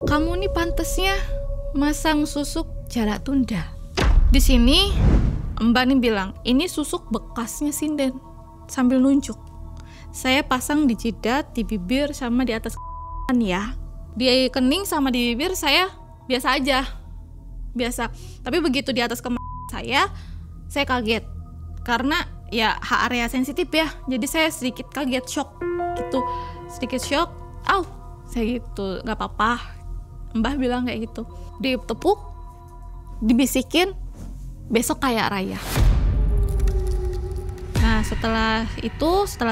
kamu nih pantesnya masang susuk jarak tunda. Di sini Mbak nih bilang, ini susuk bekasnya sinden, sambil nunjuk. Saya pasang di jidat, di bibir, sama di atas ya. Di kening sama di bibir saya biasa aja. Biasa. Tapi begitu di atas saya kaget. Karena ya area sensitif ya. Jadi saya sedikit kaget, shock gitu. Sedikit shock. Saya gitu, gak apa-apa. Mbah bilang kayak gitu. Ditepuk, dibisikin, besok kaya raya. Nah setelah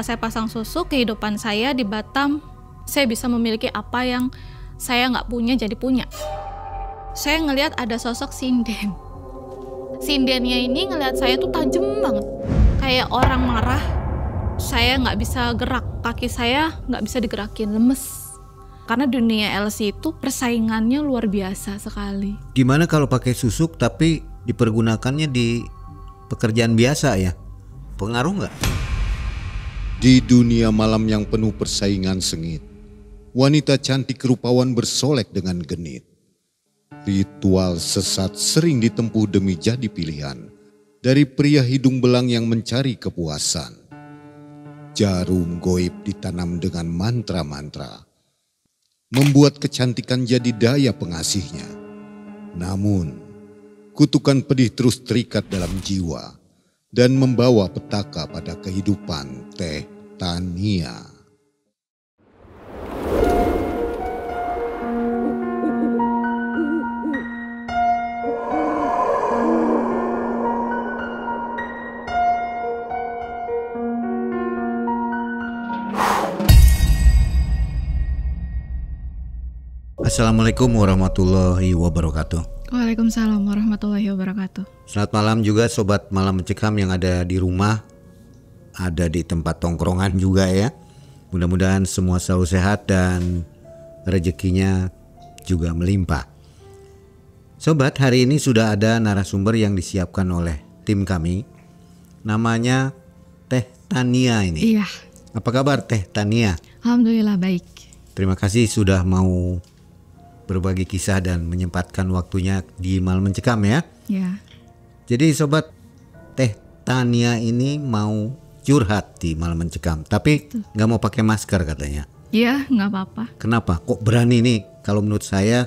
saya pasang susuk, kehidupan saya di Batam, saya bisa memiliki apa yang saya gak punya jadi punya. Saya ngelihat ada sosok sinden. Sindennya ini ngelihat saya tuh tajam banget. Kayak orang marah, saya gak bisa gerak. Kaki saya gak bisa digerakin, lemes. Karena dunia LC itu persaingannya luar biasa sekali. Gimana kalau pakai susuk tapi dipergunakannya di pekerjaan biasa ya? Pengaruh nggak? Di dunia malam yang penuh persaingan sengit, wanita cantik rupawan bersolek dengan genit. Ritual sesat sering ditempuh demi jadi pilihan dari pria hidung belang yang mencari kepuasan. Jarum goib ditanam dengan mantra-mantra, membuat kecantikan jadi daya pengasihnya. Namun, kutukan pedih terus terikat dalam jiwa dan membawa petaka pada kehidupan Teh Tania. Assalamualaikum warahmatullahi wabarakatuh. Waalaikumsalam warahmatullahi wabarakatuh. Selamat malam juga sobat Malam Mencekam yang ada di rumah, ada di tempat tongkrongan juga ya. Mudah-mudahan semua selalu sehat dan rezekinya juga melimpah. Sobat, hari ini sudah ada narasumber yang disiapkan oleh tim kami. Namanya Teh Tania ini. Iya. Apa kabar Teh Tania? Alhamdulillah baik. Terima kasih sudah mau berbagi kisah dan menyempatkan waktunya di Malam Mencekam ya. Ya. Jadi sobat, Teh Tania ini mau curhat di Malam Mencekam, tapi nggak mau pakai masker katanya. Iya, nggak apa-apa. Kenapa? Kok berani nih? Kalau menurut saya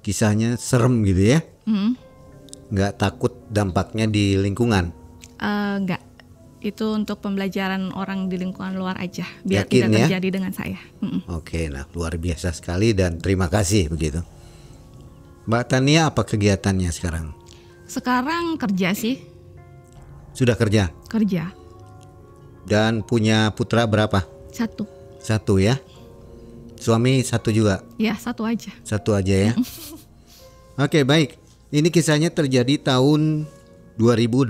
kisahnya serem gitu ya. Nggak takut dampaknya di lingkungan? Nggak. Itu untuk pembelajaran orang di lingkungan luar aja, biar Yakin, tidak ya? terjadi dengan saya. Oke, nah luar biasa sekali dan terima kasih begitu. Mbak Tania, apa kegiatannya sekarang? Sekarang kerja sih. Sudah kerja? Kerja. Dan punya putra berapa? Satu. Satu ya? Suami satu juga? Ya, satu aja. Satu aja ya? Oke, baik. Ini kisahnya terjadi tahun 2018.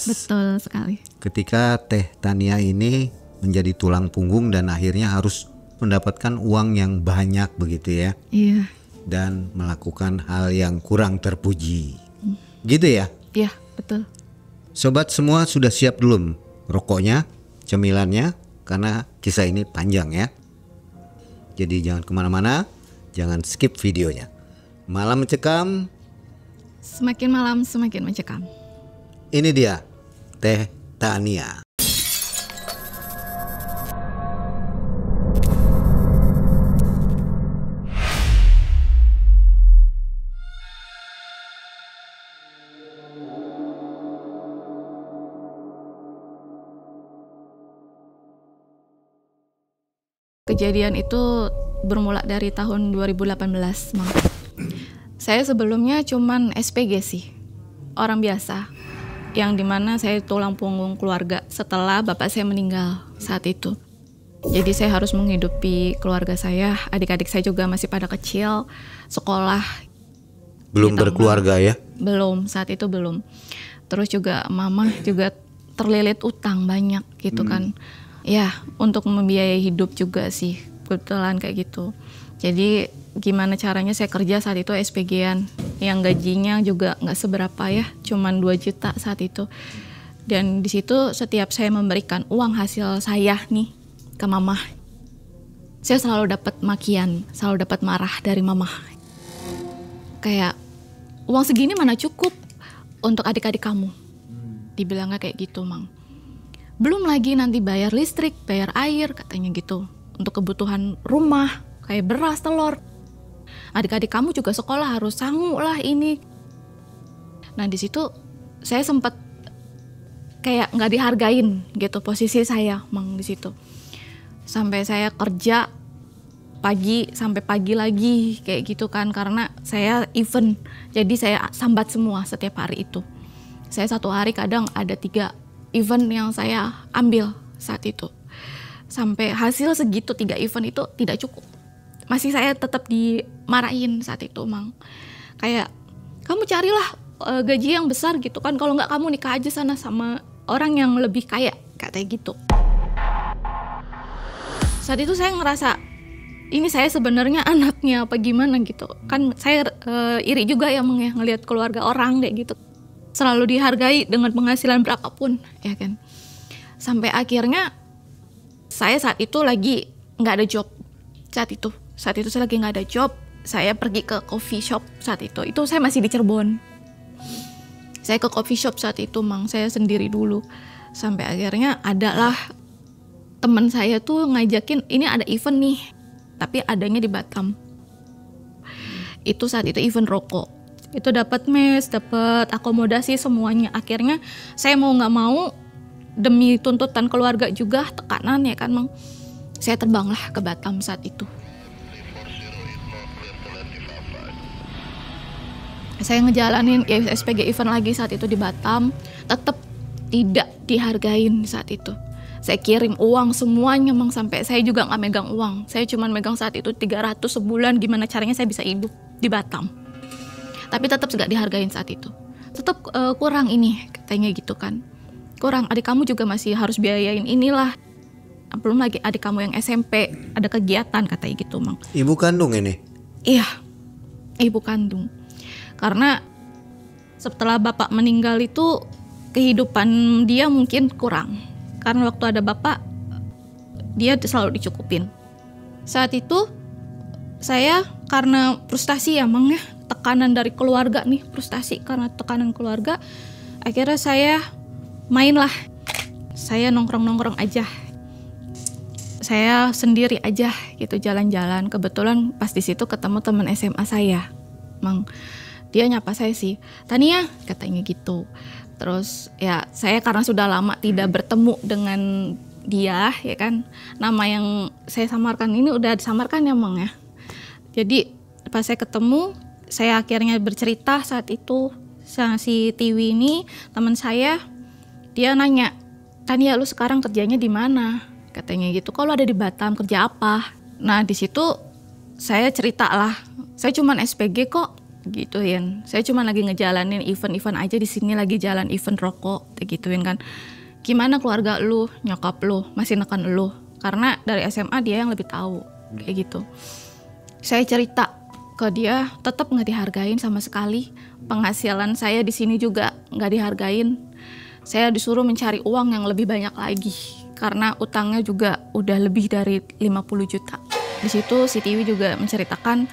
Betul sekali. Ketika Teh Tania ini menjadi tulang punggung dan akhirnya harus mendapatkan uang yang banyak begitu ya. Iya. Dan melakukan hal yang kurang terpuji. Gitu ya? Iya, betul. Sobat semua sudah siap belum rokoknya, cemilannya? Karena kisah ini panjang ya. Jadi jangan kemana-mana, jangan skip videonya. Malam Mencekam. Semakin malam semakin mencekam. Ini dia Teh Tania. Kejadian itu bermula dari tahun 2018, Mang. Saya sebelumnya cuman SPG sih, orang biasa, yang dimana saya tulang punggung keluarga setelah bapak saya meninggal saat itu. Jadi saya harus menghidupi keluarga saya, adik-adik saya juga masih pada kecil, sekolah. Belum berkeluarga ya? Belum, saat itu belum. Terus juga mama juga terlilit utang banyak gitu kan. Ya, untuk membiayai hidup juga sih, kebetulan kayak gitu. Jadi gimana caranya saya kerja saat itu SPG-an, yang gajinya juga nggak seberapa ya, cuman 2 juta saat itu. Dan di situ setiap saya memberikan uang hasil saya nih ke mama, saya selalu dapat makian, selalu dapat marah dari mama. kayak uang segini mana cukup untuk adik-adik kamu. Dibilangnya kayak gitu, Mang. Belum lagi nanti bayar listrik, bayar air, katanya gitu. Untuk kebutuhan rumah, kayak beras, telur. Adik-adik kamu juga sekolah harus sanggup lah ini. Nah di situ saya sempat kayak nggak dihargain gitu posisi saya, Mang, di situ. Sampai saya kerja pagi sampai pagi lagi kayak gitu kan, karena saya event. Jadi saya sambat semua setiap hari itu. Saya satu hari kadang ada 3 event yang saya ambil saat itu. Sampai hasil segitu 3 event itu tidak cukup. Masih saya tetap dimarahin saat itu, Mang. Kayak kamu carilah gaji yang besar gitu kan, kalau nggak kamu nikah aja sana sama orang yang lebih kaya, katanya gitu. Saat itu saya ngerasa ini saya sebenarnya anaknya apa gimana gitu kan. Saya iri juga ya, Mang, ya, ngelihat keluarga orang kayak gitu selalu dihargai dengan penghasilan berapapun, ya kan. Sampai akhirnya saya saat itu lagi nggak ada job. Saat itu saya lagi nggak ada job. Saya pergi ke coffee shop saat itu saya masih di Cirebon. Saya ke coffee shop saat itu, Mang, saya sendiri dulu. Sampai akhirnya adalah teman saya tuh ngajakin, ini ada event nih, tapi adanya di Batam. Itu saat itu event rokok. Itu dapat mes, dapat akomodasi semuanya. Akhirnya saya mau nggak mau demi tuntutan keluarga juga, tekanan ya kan, Mang. Saya terbanglah ke Batam saat itu. Saya ngejalanin SPG event lagi saat itu di Batam, tetap tidak dihargain saat itu. Saya kirim uang semuanya, Mang, sampai saya juga nggak megang uang. Saya cuma megang saat itu 300 sebulan, gimana caranya saya bisa hidup di Batam. Tapi tetap nggak dihargain saat itu. Tetap kurang ini, katanya gitu kan. Kurang, adik kamu juga masih harus biayain inilah. Belum lagi adik kamu yang SMP, ada kegiatan, katanya gitu, Mang. Ibu kandung ini? Iya, ibu kandung. Karena setelah bapak meninggal itu kehidupan dia mungkin kurang. Karena waktu ada bapak, dia selalu dicukupin. Saat itu saya karena frustasi ya, Mang, ya, tekanan dari keluarga nih, frustasi karena tekanan keluarga, akhirnya saya mainlah. Saya nongkrong-nongkrong aja. Saya sendiri aja gitu, jalan-jalan. Kebetulan pas di situ ketemu teman SMA saya, Mang. Dia nyapa saya sih, Tania, katanya gitu. Terus ya saya karena sudah lama tidak bertemu dengan dia, ya kan, nama yang saya samarkan ini udah disamarkan ya, Mang, ya. Jadi pas saya ketemu, saya akhirnya bercerita saat itu sama si Tiwi ini, teman saya. Dia nanya, Tania, lu sekarang kerjanya di mana? Katanya gitu. Kalau ada di Batam, kerja apa? Nah di situ saya cerita lah, saya cuman SPG kok, gituin. Saya cuma lagi ngejalanin event-event aja di sini, lagi jalan event rokok, gituin kan. Gimana keluarga lu, nyokap lu, masih neken lu? Karena dari SMA dia yang lebih tahu, kayak gitu. Saya cerita ke dia, tetap nggak dihargain sama sekali. Penghasilan saya di sini juga nggak dihargain. Saya disuruh mencari uang yang lebih banyak lagi karena utangnya juga udah lebih dari 50 juta. Di situ si Tiwi juga menceritakan,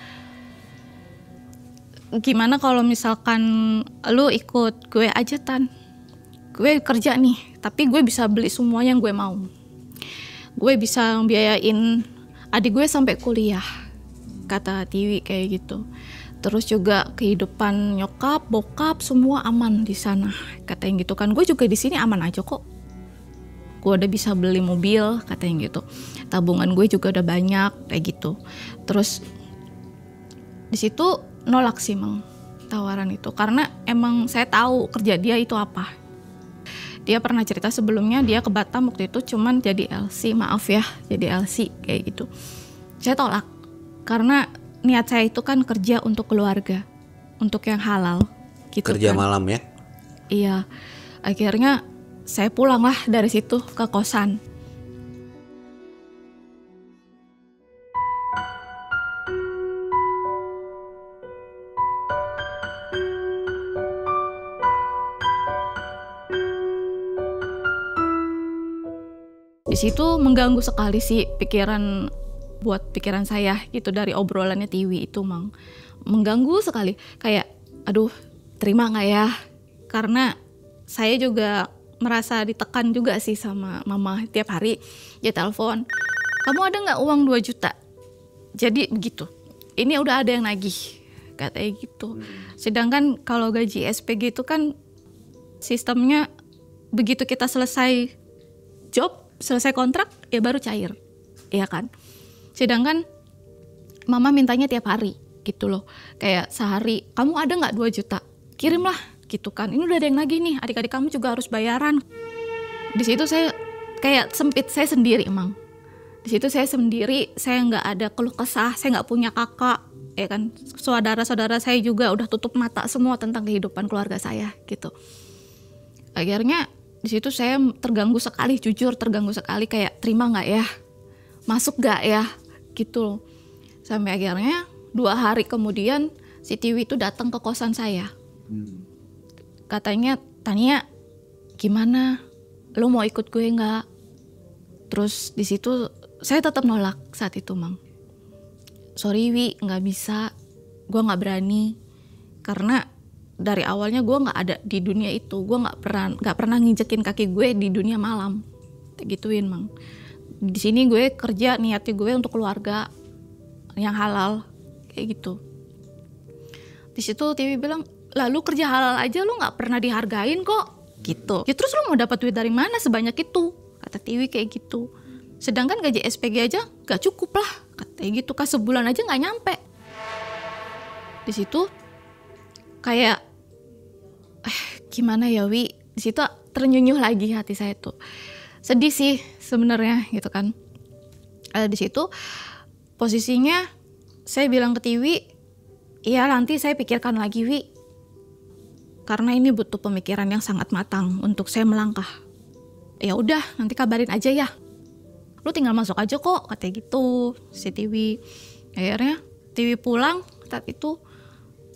gimana kalau misalkan lu ikut gue aja, Tan. Gue kerja nih, tapi gue bisa beli semua yang gue mau. Gue bisa biayain adik gue sampai kuliah, kata Tiwi kayak gitu. Terus juga kehidupan nyokap, bokap semua aman di sana, katanya gitu kan. Gue juga di sini aman aja kok. Gue udah bisa beli mobil, katanya gitu. Tabungan gue juga udah banyak, kayak gitu. Terus di situ nolak sih, Mang, tawaran itu, karena emang saya tahu kerja dia itu apa. Dia pernah cerita sebelumnya dia ke Batam waktu itu cuman jadi LC, maaf ya, jadi LC kayak gitu. Saya tolak karena niat saya itu kan kerja untuk keluarga, untuk yang halal gitu. Kerja kan. malam ya? Iya. Akhirnya saya pulang lah dari situ ke kosan. Di situ mengganggu sekali sih pikiran saya gitu dari obrolannya Tiwi itu, Mang. mengganggu sekali. Kayak aduh, terima nggak ya? Karena saya juga merasa ditekan juga sih sama mama. Tiap hari dia telepon, kamu ada nggak uang 2 juta? Jadi begitu, ini udah ada yang nagih, katanya gitu. Sedangkan kalau gaji SPG itu kan sistemnya begitu kita selesai job, selesai kontrak, ya baru cair, ya kan. Sedangkan mama mintanya tiap hari gitu loh. Kayak sehari, kamu ada nggak 2 juta? Kirimlah gitu kan. Ini udah ada yang nagih nih, adik-adik kamu juga harus bayaran. Di situ saya kayak sempit, saya sendiri emang. Di situ saya sendiri, saya nggak ada keluh kesah, saya nggak punya kakak, ya kan. Saudara-saudara saya juga udah tutup mata semua tentang kehidupan keluarga saya gitu. Akhirnya di situ saya terganggu sekali, jujur terganggu sekali, kayak terima nggak ya, masuk nggak ya, gitu loh. Sampai akhirnya 2 hari kemudian si Tiwi itu datang ke kosan saya. Katanya, Tania, gimana? Lo mau ikut gue nggak? Terus di situ saya tetap nolak saat itu, Mang. Sorry Wi, nggak bisa, gue nggak berani, karena dari awalnya gue nggak ada di dunia itu, gue nggak pernah nginjekin kaki gue di dunia malam, gituin Mang. Di sini gue kerja niatnya gue untuk keluarga yang halal, kayak gitu. Di situ Tiwi bilang, lalu kerja halal aja lu nggak pernah dihargain kok, gitu. Ya terus lu mau dapat duit dari mana sebanyak itu? Kata Tiwi kayak gitu. Sedangkan gaji SPG aja gak cukup lah, katanya gitu. Sebulan aja gak nyampe. Di situ kayak gimana ya Wi? Di situ ternyunyuh lagi hati saya tuh. Sedih sih sebenarnya gitu kan. Di situ posisinya saya bilang ke Tiwi, iya nanti saya pikirkan lagi Wi, karena ini butuh pemikiran yang sangat matang untuk saya melangkah. Ya udah, nanti kabarin aja ya. Lu tinggal masuk aja kok, katanya gitu si Tiwi. Akhirnya Tiwi pulang, saat itu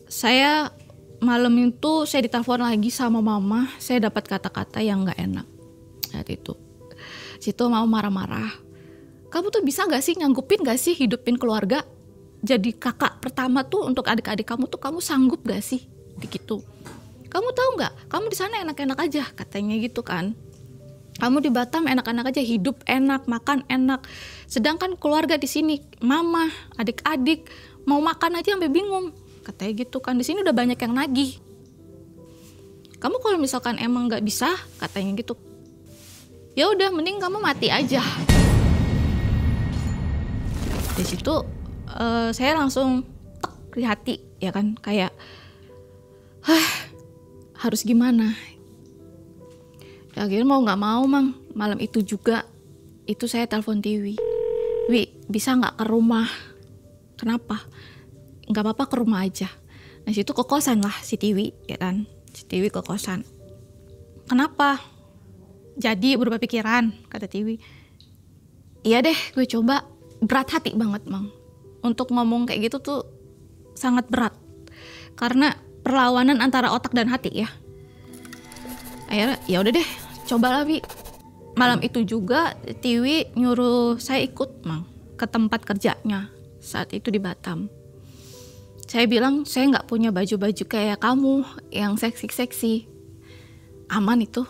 saya malam itu saya ditelepon lagi sama mama. Saya dapat kata-kata yang gak enak saat itu. Situ mau marah-marah. Kamu tuh bisa gak sih, nyanggupin gak sih hidupin keluarga? Jadi kakak pertama tuh untuk adik-adik kamu tuh, kamu sanggup gak sih? Gitu. Kamu tahu gak, kamu di sana enak-enak aja, katanya gitu kan. Kamu di Batam enak-enak aja, hidup enak, makan enak. Sedangkan keluarga di sini, mama, adik-adik mau makan aja sampai bingung, katanya gitu kan. Di sini udah banyak yang nagih. Kamu kalau misalkan emang nggak bisa, katanya gitu, ya udah mending kamu mati aja. Di situ saya langsung tek di hati, ya kan, kayak harus gimana. Akhirnya mau nggak mau Mang, malam itu juga itu saya telepon Tiwi. Wi, bisa nggak ke rumah? Kenapa? Nggak apa-apa, ke rumah aja. Nah situ ke kosan lah si Tiwi, ya kan? Si Tiwi ke kosan. Kenapa? Jadi berubah pikiran, kata Tiwi. Iya deh, gue coba. Berat hati banget Mang. Untuk ngomong kayak gitu tuh sangat berat. Karena perlawanan antara otak dan hati ya. Akhirnya ya udah deh, cobalah Wi. Malam itu juga Tiwi nyuruh saya ikut Mang ke tempat kerjanya saat itu di Batam. Saya bilang saya nggak punya baju-baju kayak kamu yang seksi-seksi. Aman itu,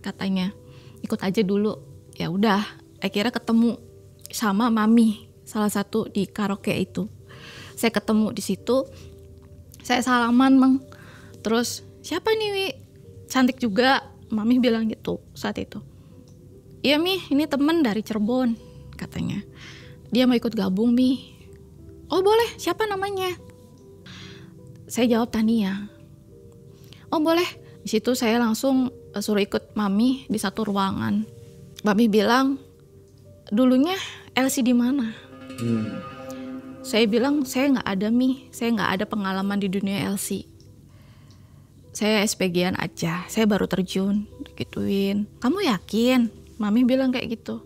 katanya. Ikut aja dulu. Ya udah, akhirnya ketemu sama Mami, salah satu di karaoke itu. Saya ketemu di situ. Saya salaman Mang. Terus siapa nih Wi? Cantik juga, Mami bilang gitu saat itu. Iya Mi, ini temen dari Cirebon, katanya. Dia mau ikut gabung Mi. Oh boleh, siapa namanya? Saya jawab Tania. Oh boleh. Di situ saya langsung suruh ikut Mami di satu ruangan. Mami bilang, dulunya Elsie di mana? Saya bilang saya nggak ada Mi, saya nggak ada pengalaman di dunia Elsie. Saya SPG-an aja, saya baru terjun, gituin. Kamu yakin? Mami bilang kayak gitu.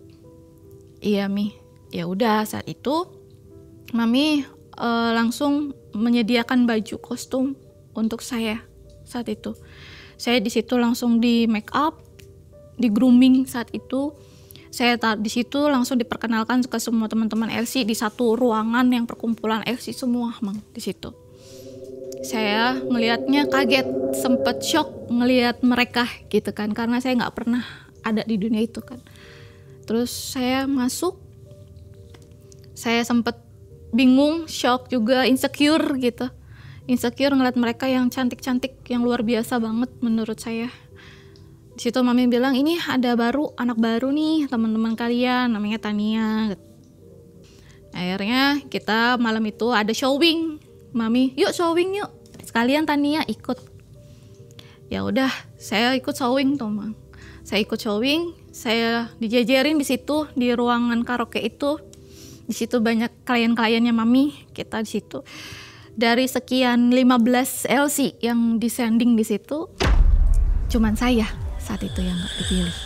Iya Mi. Ya udah, saat itu Mami langsung menyediakan baju kostum untuk saya saat itu. Saya di situ langsung di make up, di grooming saat itu. Saya di situ langsung diperkenalkan ke semua teman-teman Elsie di satu ruangan yang perkumpulan Elsie semua Mang di situ. Saya ngelihatnya kaget, sempet shock ngelihat mereka gitu kan, karena saya nggak pernah ada di dunia itu kan. Terus saya masuk, saya sempet bingung, shock juga, insecure gitu. Insecure ngeliat mereka yang cantik-cantik, yang luar biasa banget menurut saya. Di situ mami bilang, ini ada anak baru nih teman-teman kalian, namanya Tania. Akhirnya kita malam itu ada showing, mami, yuk showing yuk, sekalian Tania ikut. Ya udah, saya ikut showing tuh Mang. Saya ikut showing, saya dijajarin di situ di ruangan karaoke itu. Di situ banyak klien-kliennya mami, kita di situ. Dari sekian 15 LC yang disanding di situ, cuman saya saat itu yang gak dipilih.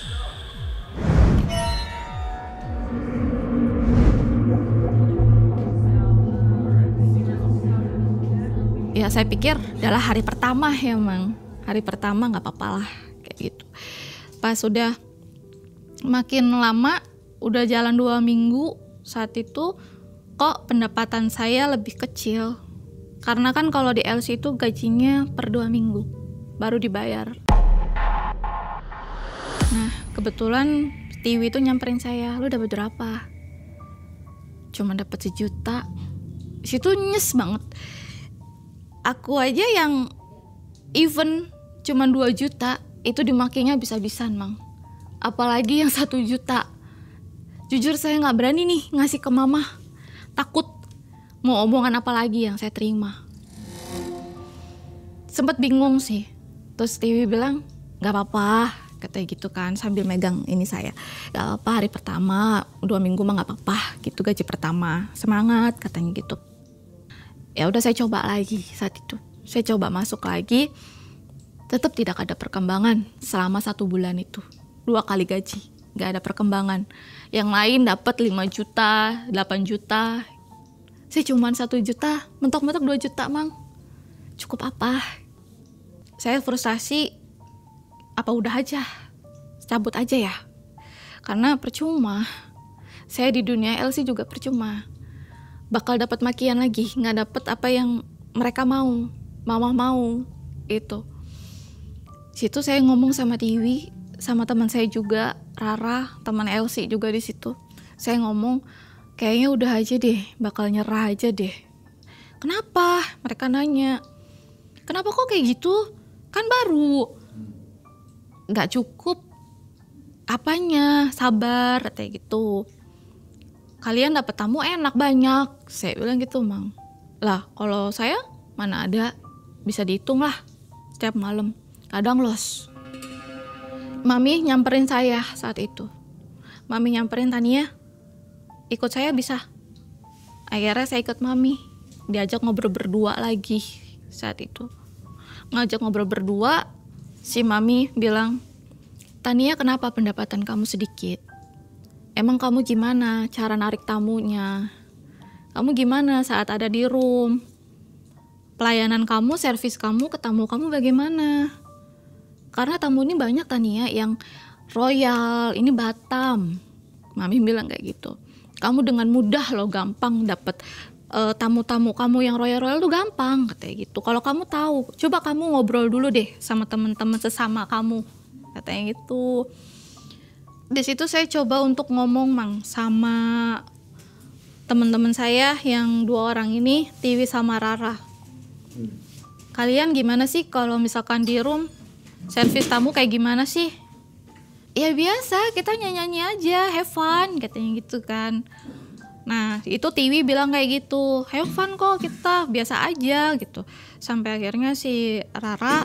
Ya saya pikir adalah hari pertama ya Mang. Hari pertama gak apa-apa lah kayak gitu. Pas sudah makin lama, udah jalan 2 minggu, saat itu kok pendapatan saya lebih kecil. Karena kan kalau di LC itu gajinya per 2 minggu baru dibayar. Nah kebetulan Tiwi itu nyamperin saya, lu dapat berapa? Cuma dapat 1 juta. Situ nyes banget. Aku aja yang event cuma 2 juta itu dimakinya bisa-bisan Mang. Apalagi yang 1 juta. Jujur saya nggak berani nih ngasih ke mama. Takut mau omongan apa lagi yang saya terima. Sempet bingung sih. Terus Tiwi bilang, gak apa-apa, katanya gitu kan sambil megang ini saya. Gak apa-apa, hari pertama 2 minggu mah gak apa-apa gitu, gaji pertama, semangat katanya gitu. Ya udah saya coba lagi saat itu. Saya coba masuk lagi, tetap tidak ada perkembangan selama 1 bulan itu. 2 kali gaji, gak ada perkembangan. Yang lain dapat 5 juta, 8 juta. Saya cuma 1 juta, mentok-mentok 2 juta Mang. Cukup apa? Saya frustasi, apa udah aja, cabut aja ya. Karena percuma, saya di dunia LC juga percuma. Bakal dapat makian lagi, nggak dapat apa yang mereka mau, mama mau, itu. Situ saya ngomong sama Tiwi, sama teman saya juga, Rara, teman LC juga di situ. Saya ngomong, kayaknya udah aja deh, bakal nyerah aja deh. Kenapa? Mereka nanya. Kenapa kok kayak gitu? Kan baru. Gak cukup. Apanya? Sabar, kayak gitu. Kalian dapat tamu enak banyak. Saya bilang gitu Mang. Lah kalau saya mana ada. Bisa dihitung lah. Setiap malam. Kadang los. Mami nyamperin saya saat itu. Mami nyamperin, Tania, ikut saya bisa. Akhirnya saya ikut mami. Diajak ngobrol berdua lagi saat itu. Ngajak ngobrol berdua, si mami bilang, Tania, kenapa pendapatan kamu sedikit? Emang kamu gimana cara narik tamunya? Kamu gimana saat ada di room? Pelayanan kamu, servis kamu ke tamu kamu bagaimana? Karena tamu ini banyak Tania yang royal, ini Batam. Mami bilang kayak gitu. Kamu dengan mudah loh, gampang dapet tamu-tamu kamu yang royal-royal tuh gampang katanya gitu. Kalau kamu tahu, coba kamu ngobrol dulu deh sama teman-teman sesama kamu katanya gitu. Di situ saya coba untuk ngomong Mang sama teman-teman saya yang 2 orang ini, Tiwi sama Rara. Kalian gimana sih kalau misalkan di room servis tamu kayak gimana sih? Ya biasa, kita nyanyi aja, have fun katanya gitu kan. Nah itu Tiwi bilang kayak gitu, have fun kok kita, biasa aja gitu. Sampai akhirnya si Rara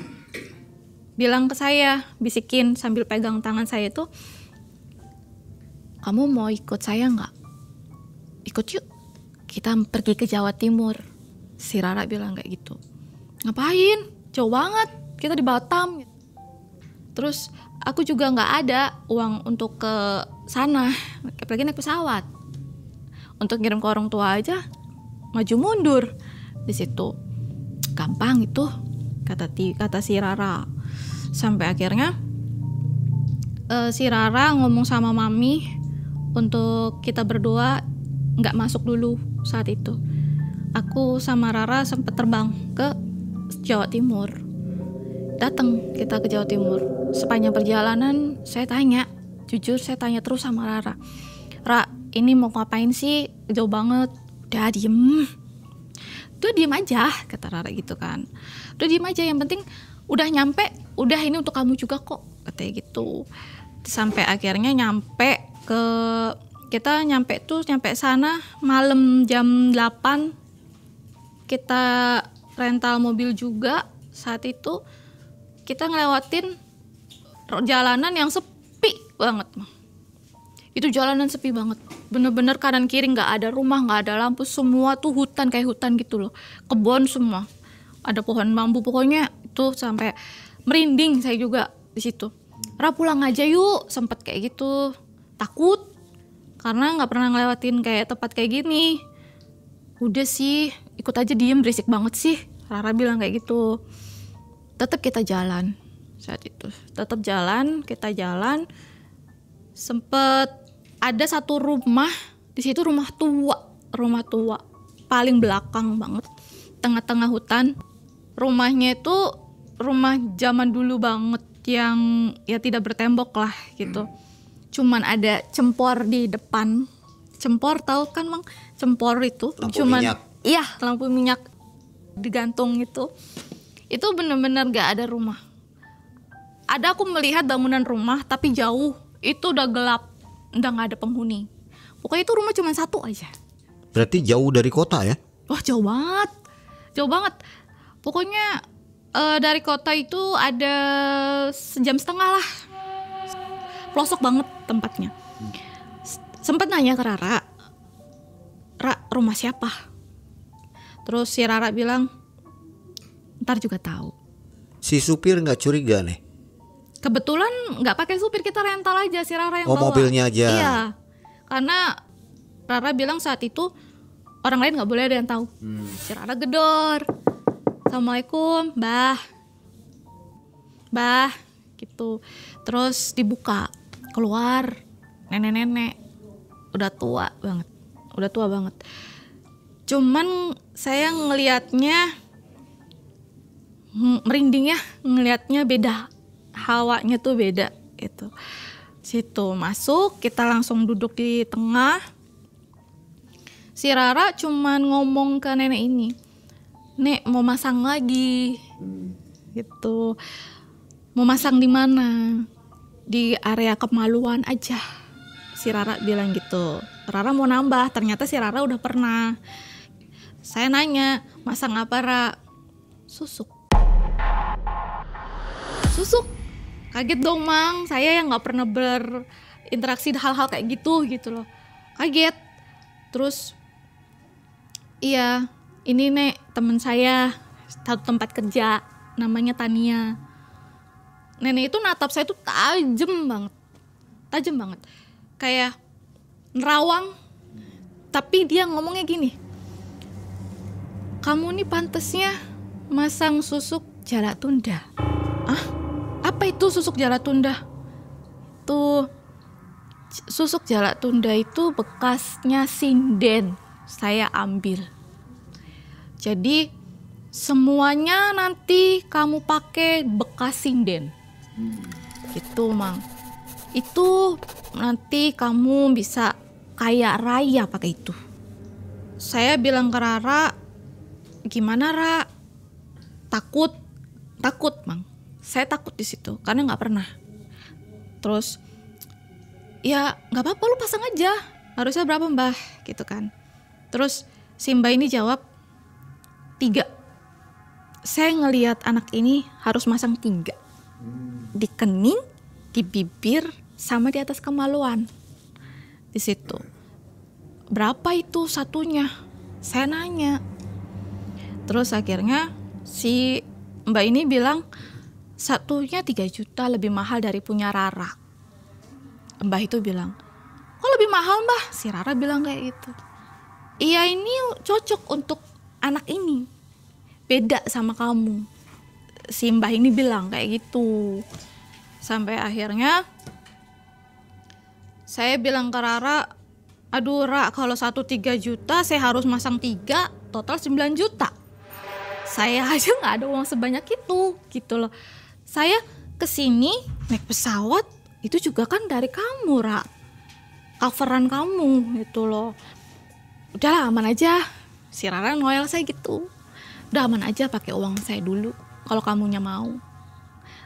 bilang ke saya, bisikin sambil pegang tangan saya tuh, kamu mau ikut saya gak? Ikut yuk, kita pergi ke Jawa Timur. Si Rara bilang kayak gitu. Ngapain? Jauh banget, kita di Batam. Terus aku juga nggak ada uang untuk ke sana, apalagi naik pesawat. Untuk ngirim ke orang tua aja maju mundur di situ. Gampang itu kata si Rara. Sampai akhirnya si Rara ngomong sama mami untuk kita berdua nggak masuk dulu saat itu. Aku sama Rara sempat terbang ke Jawa Timur. Datang kita ke Jawa Timur. Sepanjang perjalanan saya tanya, jujur saya tanya terus sama Rara. Ra, ini mau ngapain sih? Jauh banget. Udah diem. Udah diem aja, kata Rara gitu kan. Udah diem aja, yang penting udah nyampe, udah ini untuk kamu juga kok, katanya gitu. Sampai akhirnya nyampe nyampe sana malam jam 8. Kita rental mobil juga. Saat itu kita ngelewatin jalanan yang sepi banget. Itu jalanan sepi banget, bener-bener kanan kiri nggak ada rumah, nggak ada lampu, semua tuh hutan, kayak hutan gitu loh, kebun semua, ada pohon bambu, pokoknya itu sampai merinding saya juga di situ. Ra, pulang aja yuk, sempet kayak gitu, takut karena nggak pernah ngelewatin kayak tempat kayak gini. Udah sih, ikut aja, diem, berisik banget sih, Rara bilang kayak gitu. Tetap kita jalan saat itu, kita jalan. Sempet ada satu rumah, di situ rumah tua, paling belakang banget, tengah-tengah hutan. Rumahnya itu rumah zaman dulu banget, yang ya tidak bertembok lah gitu. Cuman ada cempor di depan. Cempor, tahu kan Mang? Cempor itu lampu minyak. Iya, lampu minyak digantung itu. Itu benar-benar gak ada rumah. Ada, aku melihat bangunan rumah tapi jauh. Itu udah gelap, udah gak ada penghuni. Pokoknya itu rumah cuma satu aja. Berarti jauh dari kota ya? Wah, jauh banget. Pokoknya dari kota itu ada sejam setengah lah. Pelosok banget tempatnya. Sempet nanya ke Rara, rumah siapa? Terus si Rara bilang, ntar juga tahu. Si supir nggak curiga nih? Kebetulan nggak pakai supir, kita rental aja, si Rara yang bawa. Mobilnya aja. Iya, karena Rara bilang saat itu orang lain nggak boleh ada yang tahu. Si Rara gedor, Assalamualaikum, Mbah, gitu. Terus dibuka, keluar nenek-nenek, udah tua banget. Cuman saya ngelihatnya merinding ya, ngelihatnya beda. Hawanya tuh beda gitu. Situ masuk, kita langsung duduk di tengah. Si Rara cuman ngomong ke nenek ini, "Nek, mau masang lagi." Gitu. Mau masang di mana? Di area kemaluan aja. Si Rara bilang gitu. Rara mau nambah, ternyata si Rara udah pernah. Saya nanya, "Masang apa, Ra?" Susuk. Kaget dong Mang, saya yang nggak pernah berinteraksi hal-hal kayak gitu loh, kaget. Terus, iya, ini Nek teman saya satu tempat kerja, namanya Tania. Nenek itu natap saya tuh tajam banget, kayak nerawang. Tapi dia ngomongnya gini, "Kamu nih pantesnya masang susuk jalak tunda." Apa itu susuk jalak tunda? Tuh, susuk jalak tunda itu bekasnya sinden, saya ambil. Jadi semuanya nanti kamu pakai bekas sinden. Gitu Mang. Itu nanti kamu bisa kaya raya pakai itu. Saya bilang ke Rara, "Gimana Ra?" Takut Mang. Saya takut di situ karena nggak pernah. Terus, ya nggak apa-apa, lu pasang aja. Harusnya berapa Mbah? Gitu kan. Terus si Mbak ini jawab 3. Saya ngelihat anak ini harus masang 3. Di kening, di bibir, sama di atas kemaluan. Di situ. Berapa itu satunya? Saya nanya. Terus akhirnya si Mbak ini bilang, satunya 3 juta, lebih mahal dari punya Rara. Mbah itu bilang, "Kok lebih mahal Mbah?" Si Rara bilang kayak gitu. "Iya, ini cocok untuk anak ini, beda sama kamu." Si Mbah ini bilang kayak gitu. Sampai akhirnya saya bilang ke Rara, "Aduh Ra, kalau satu 3 juta saya harus masang 3, total 9 juta. Saya aja nggak ada uang sebanyak itu gitu loh. Saya kesini naik pesawat itu juga kan dari kamu, Ra, coveran kamu gitu loh. Udahlah aman aja, si Rara ngoel saya gitu. Udah aman aja pakai uang saya dulu kalau kamunya mau.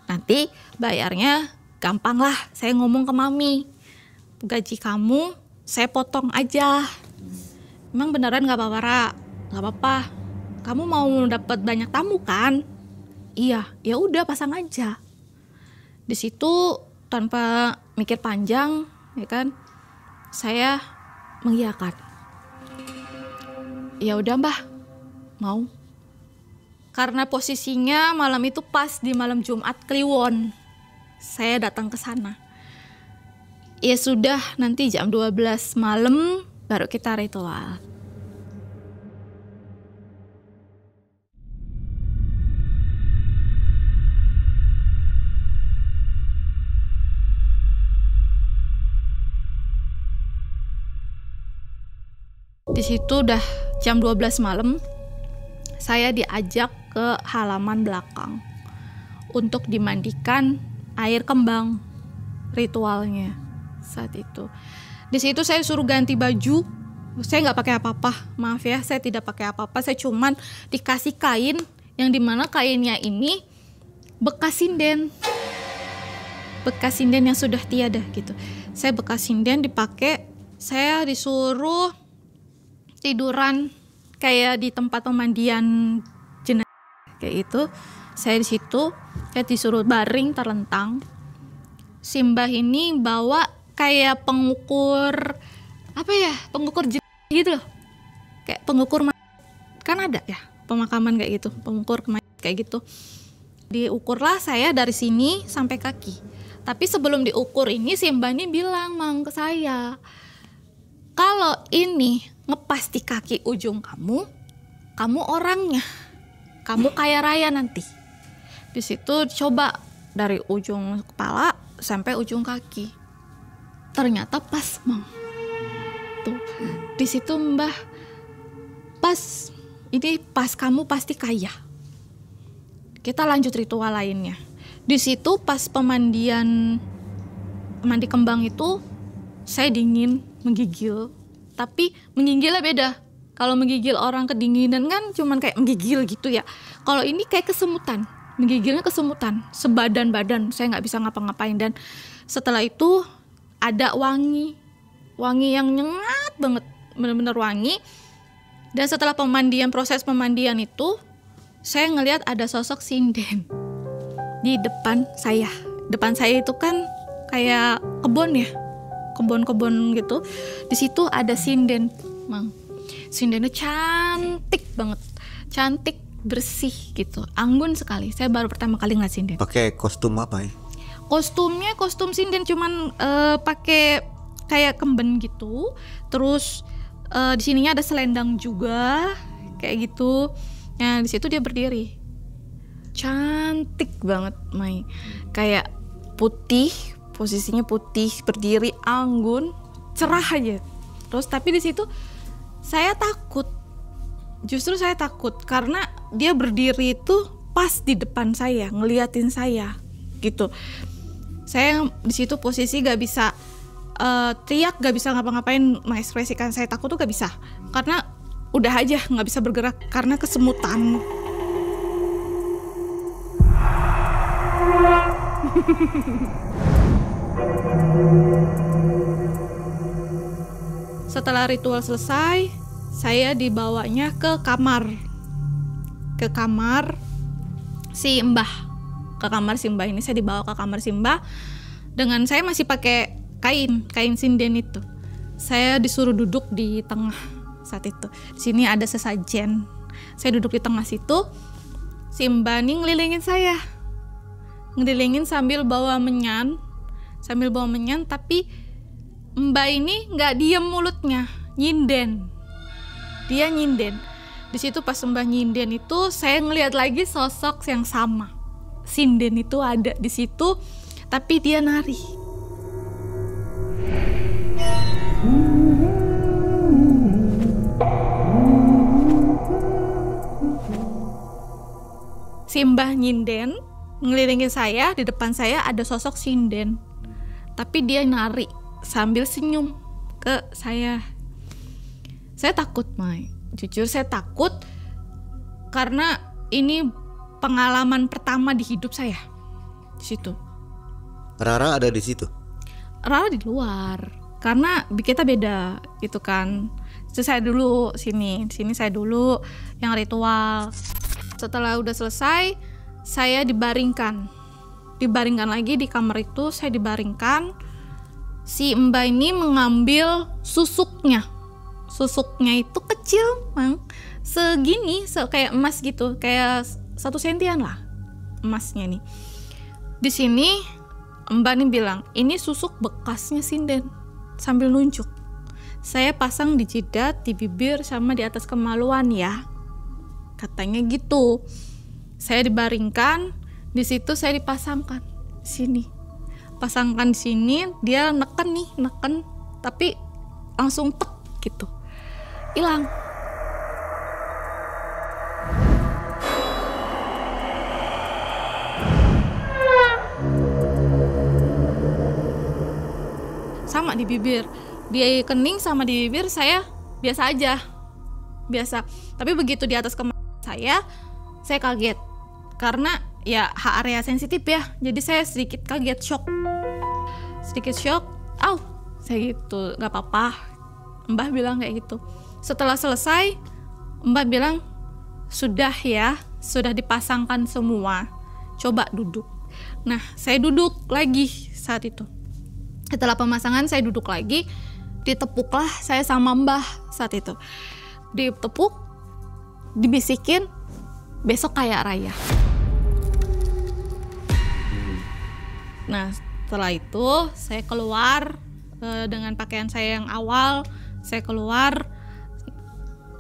Nanti bayarnya gampang lah, saya ngomong ke mami. Gaji kamu saya potong aja. Emang beneran gak apa-apa, Ra? Gak apa-apa. Kamu mau dapat banyak tamu kan? Iya, ya udah pasang aja. Di situ tanpa mikir panjang, ya kan? Saya mengiyakan. Ya udah Mbah, mau. Karena posisinya malam itu pas di malam Jumat Kliwon. Saya datang ke sana. Ya sudah, nanti jam 12 malam baru kita ritual. Di situ udah jam 12 malam, saya diajak ke halaman belakang untuk dimandikan air kembang ritualnya saat itu. Di situ saya suruh ganti baju. Saya nggak pakai apa-apa, maaf ya, saya tidak pakai apa-apa. Saya cuman dikasih kain yang dimana kainnya ini bekas sinden yang sudah tiada gitu. Saya bekas sinden dipakai. Saya disuruh tiduran kayak di tempat pemandian jenazah kayak itu. Saya di situ, saya disuruh baring terlentang. Si Mbah ini bawa kayak pengukur apa ya, pengukur jenazah gitu loh, kayak pengukur kan ada ya pemakaman kayak gitu, pengukur kayak gitu. Diukurlah saya dari sini sampai kaki. Tapi sebelum diukur ini si Mbah ini bilang mang ke saya, kalau ini ngepas di kaki ujung kamu orangnya, kamu kaya raya nanti. Di situ coba dari ujung kepala sampai ujung kaki. Ternyata pas, Mang. Tuh, di situ Mbah, pas, ini pas kamu pasti kaya. Kita lanjut ritual lainnya. Di situ pas mandi kembang itu, saya dingin, menggigil. Tapi menggigilnya beda. Kalau menggigil orang kedinginan kan cuman kayak menggigil gitu ya. Kalau ini kayak kesemutan. Menggigilnya kesemutan. Sebadan-badan. Saya nggak bisa ngapa-ngapain. Dan setelah itu ada wangi. Wangi yang nyengat banget. Bener-bener wangi. Dan setelah proses pemandian itu, saya ngelihat ada sosok sinden di depan saya. Depan saya itu kan kayak kebun ya. Kebun-kebun gitu. Di situ ada sinden, Mang. Sindennya cantik banget. Cantik, bersih gitu. Anggun sekali. Saya baru pertama kali ngeliat sinden. Pakai kostum apa ya? Kostumnya kostum sinden, cuman pakai kayak kemben gitu. Terus di sininya ada selendang juga kayak gitu. Nah, di situ dia berdiri. Cantik banget, Mai. Kayak putih, posisinya putih, berdiri, anggun, cerah aja. Terus tapi di situ saya takut. Justru saya takut karena dia berdiri itu pas di depan saya, ngeliatin saya gitu. Saya di situ posisi gak bisa teriak, gak bisa ngapa-ngapain, mengekspresikan saya takut tuh gak bisa. Karena udah aja gak bisa bergerak karena kesemutan. Setelah ritual selesai, saya dibawanya ke kamar si Mbah. Ke kamar si Mbah ini saya dibawa ke kamar si Mbah dengan saya masih pakai kain sinden itu. Saya disuruh duduk di tengah saat itu. Di sini ada sesajen. Saya duduk di tengah situ. Si Mbah ini ngelilingin saya. Ngelilingin sambil bawa menyan, tapi Mbak ini nggak diem mulutnya, nyinden. Dia nyinden. Di situ pas Mbak nyinden itu saya ngelihat lagi sosok yang sama. Sinden itu ada di situ, tapi dia nari. si Mbah nyinden ngelilingi saya, di depan saya ada sosok sinden. Tapi dia nari sambil senyum ke saya. Saya takut, Mai. Jujur saya takut karena ini pengalaman pertama di hidup saya. Di situ. Rara ada di situ? Rara di luar. Karena kita beda gitu kan. Itu saya dulu sini saya dulu yang ritual. Setelah udah selesai, saya dibaringkan lagi di kamar itu. Saya dibaringkan. Si Mbak ini mengambil susuknya itu kecil, Mang, segini, kayak emas gitu, kayak 1 sentian lah emasnya nih. Di sini Mbak ini bilang, ini susuk bekasnya sinden, sambil nunjuk. Saya pasang di jidat, di bibir, sama di atas kemaluan ya, katanya gitu. Saya dibaringkan, di situ saya dipasangkan sini, pasangkan sini, dia neken, tapi langsung tek gitu, hilang. Sama di bibir, di kening sama di bibir saya biasa aja, tapi begitu di atas kemaluan saya kaget karena ya area sensitif ya, jadi saya sedikit kaget, shock, saya gitu, nggak apa-apa, Mbah bilang kayak gitu. Setelah selesai, Mbah bilang, sudah ya, sudah dipasangkan semua, coba duduk. Nah, saya duduk lagi saat itu. Setelah pemasangan saya duduk lagi, ditepuklah saya sama Mbah saat itu. Ditepuk, dibisikin, besok kaya raya. Nah, setelah itu saya keluar dengan pakaian saya yang awal, saya keluar.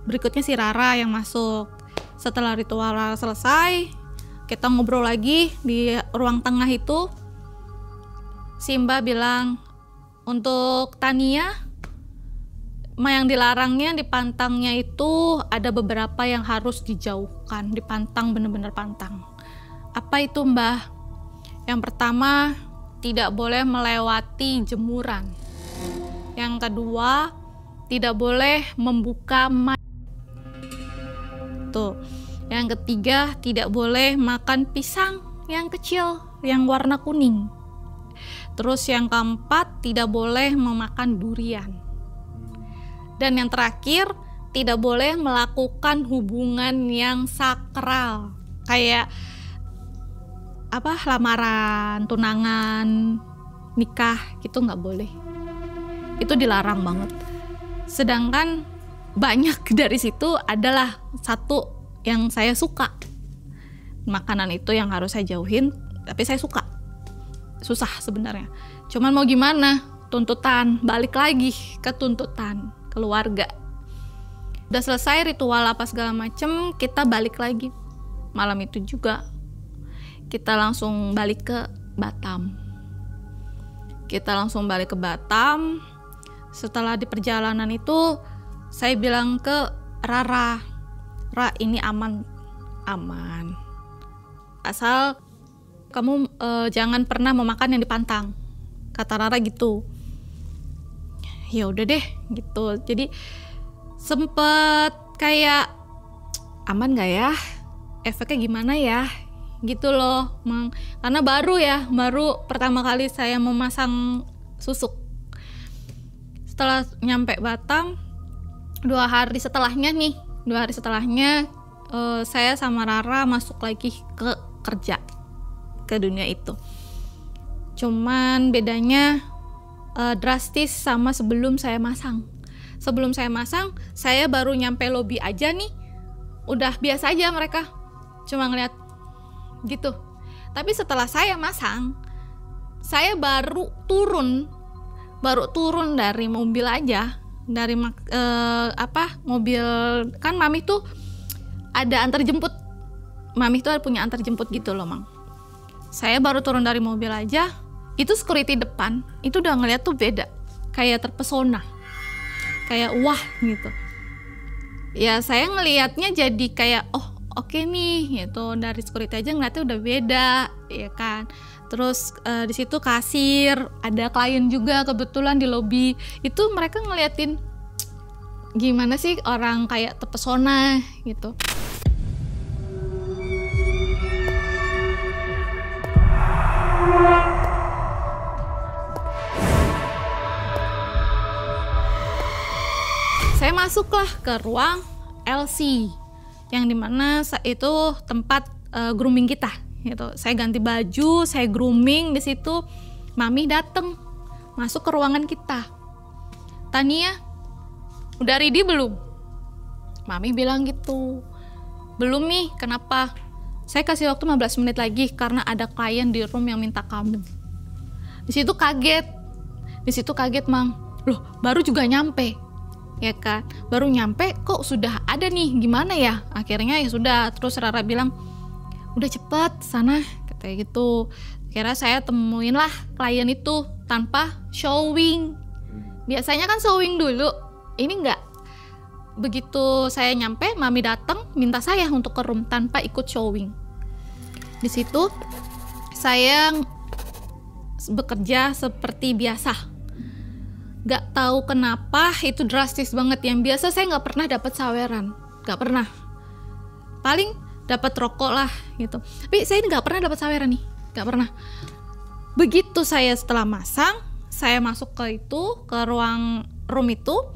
Berikutnya si Rara yang masuk. Setelah ritual Rara selesai, kita ngobrol lagi di ruang tengah itu. Si Mbak bilang, untuk Tania, yang dilarangnya, dipantangnya itu ada beberapa yang harus dijauhkan, dipantang, bener-bener pantang. Apa itu, Mbah? Yang pertama, tidak boleh melewati jemuran. Yang kedua, tidak boleh membuka tuh. Yang ketiga, tidak boleh makan pisang yang kecil, yang warna kuning. Terus yang keempat, tidak boleh memakan durian. Dan yang terakhir, tidak boleh melakukan hubungan yang sakral, kayak lamaran, tunangan, nikah, gitu nggak boleh. Itu dilarang banget. Sedangkan banyak dari situ adalah satu yang saya suka. Makanan itu yang harus saya jauhin, tapi saya suka. Susah sebenarnya. Cuman mau gimana? Tuntutan, balik lagi ke tuntutan keluarga. Udah selesai ritual apa segala macem, kita balik lagi. Malam itu juga kita langsung balik ke Batam. Setelah di perjalanan itu, saya bilang ke Rara, ini aman. Asal kamu jangan pernah memakan yang dipantang, kata Rara gitu. Ya udah deh gitu. Jadi sempet kayak aman nggak ya? Efeknya gimana ya? Gitu loh, Mang. Karena baru pertama kali saya memasang susuk. Setelah nyampe Batam, 2 hari setelahnya saya sama Rara masuk lagi ke kerja, ke dunia itu. Cuman bedanya drastis sama sebelum saya masang. Sebelum saya masang, saya baru nyampe lobi aja nih, udah biasa aja mereka, cuma ngeliat gitu. Tapi setelah saya masang, saya baru turun dari mobil aja, dari mobil, kan Mami tuh ada antar jemput. Mami tuh punya antar jemput gitu loh, Mang. Saya baru turun dari mobil aja, itu security depan itu udah ngeliat tuh beda, kayak terpesona, kayak wah gitu. Ya saya ngelihatnya jadi kayak oke nih gitu, dari security aja ngeliatnya udah beda ya kan. Terus di situ kasir, ada klien juga kebetulan di lobi, itu mereka ngeliatin gimana sih orang kayak terpesona gitu. Saya masuklah ke ruang LC yang dimana itu tempat grooming kita gitu. Saya ganti baju, saya grooming di situ. Mami dateng masuk ke ruangan kita. Tania, udah ready belum? Mami bilang gitu. Belum nih, kenapa? Saya kasih waktu 15 menit lagi karena ada klien di room yang minta kamu. Di situ kaget Mang. Loh, baru juga nyampe. Ya kan, baru nyampe kok sudah ada nih, gimana ya? Akhirnya ya sudah, terus Rara bilang udah cepet sana, katanya gitu. Kira saya temuin lah klien itu tanpa showing. Biasanya kan showing dulu, ini enggak. Begitu saya nyampe, Mami datang minta saya untuk ke room tanpa ikut showing. Di situ saya bekerja seperti biasa. Gak tahu kenapa itu drastis banget. Yang biasa saya gak pernah dapat saweran, gak pernah. Paling dapat rokok lah gitu. Tapi saya gak pernah dapat saweran nih, gak pernah. Begitu saya setelah masang, saya masuk ke ruang room itu,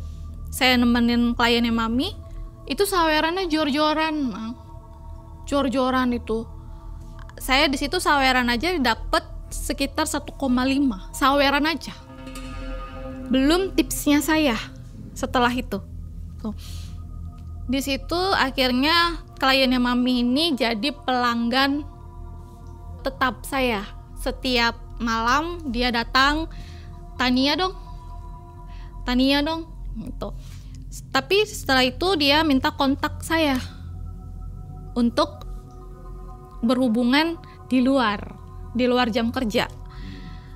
saya nemenin kliennya Mami, itu sawerannya jor-joran, jor-joran itu. Saya di situ saweran aja dapat sekitar 1,5 saweran aja. Belum tipsnya saya setelah itu. Tuh. Di situ akhirnya kliennya Mami ini jadi pelanggan tetap saya. Setiap malam dia datang, Tania dong gitu. Tapi setelah itu dia minta kontak saya untuk berhubungan di luar jam kerja.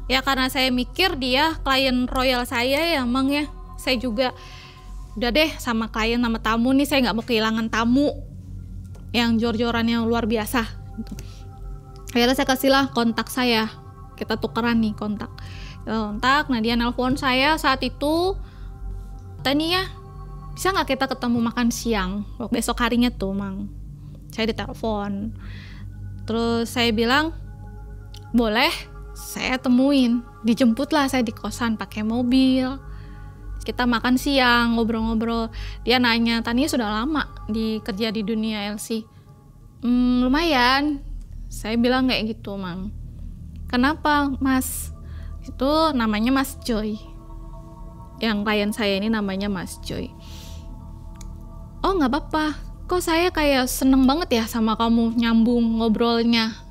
Ya karena saya mikir dia klien royal saya ya emang ya. Saya juga udah deh sama klien sama tamu nih, saya gak mau kehilangan tamu yang jor-joran yang luar biasa gitu. Akhirnya saya kasihlah kontak saya, kita tukeran nih kontak. Nah dia nelpon saya saat itu, Tania bisa gak kita ketemu makan siang besok harinya tuh Mang. Saya ditelepon. Terus saya bilang boleh, saya temuin, dijemputlah saya di kosan pakai mobil. Kita makan siang, ngobrol-ngobrol. Dia nanya, Tania sudah lama kerja di dunia LC? Lumayan. Saya bilang kayak gitu, Mang. Kenapa, Mas? Itu namanya Mas Joy. Yang klien saya ini namanya Mas Joy. Oh, nggak apa-apa. Kok saya kayak seneng banget ya sama kamu, nyambung ngobrolnya.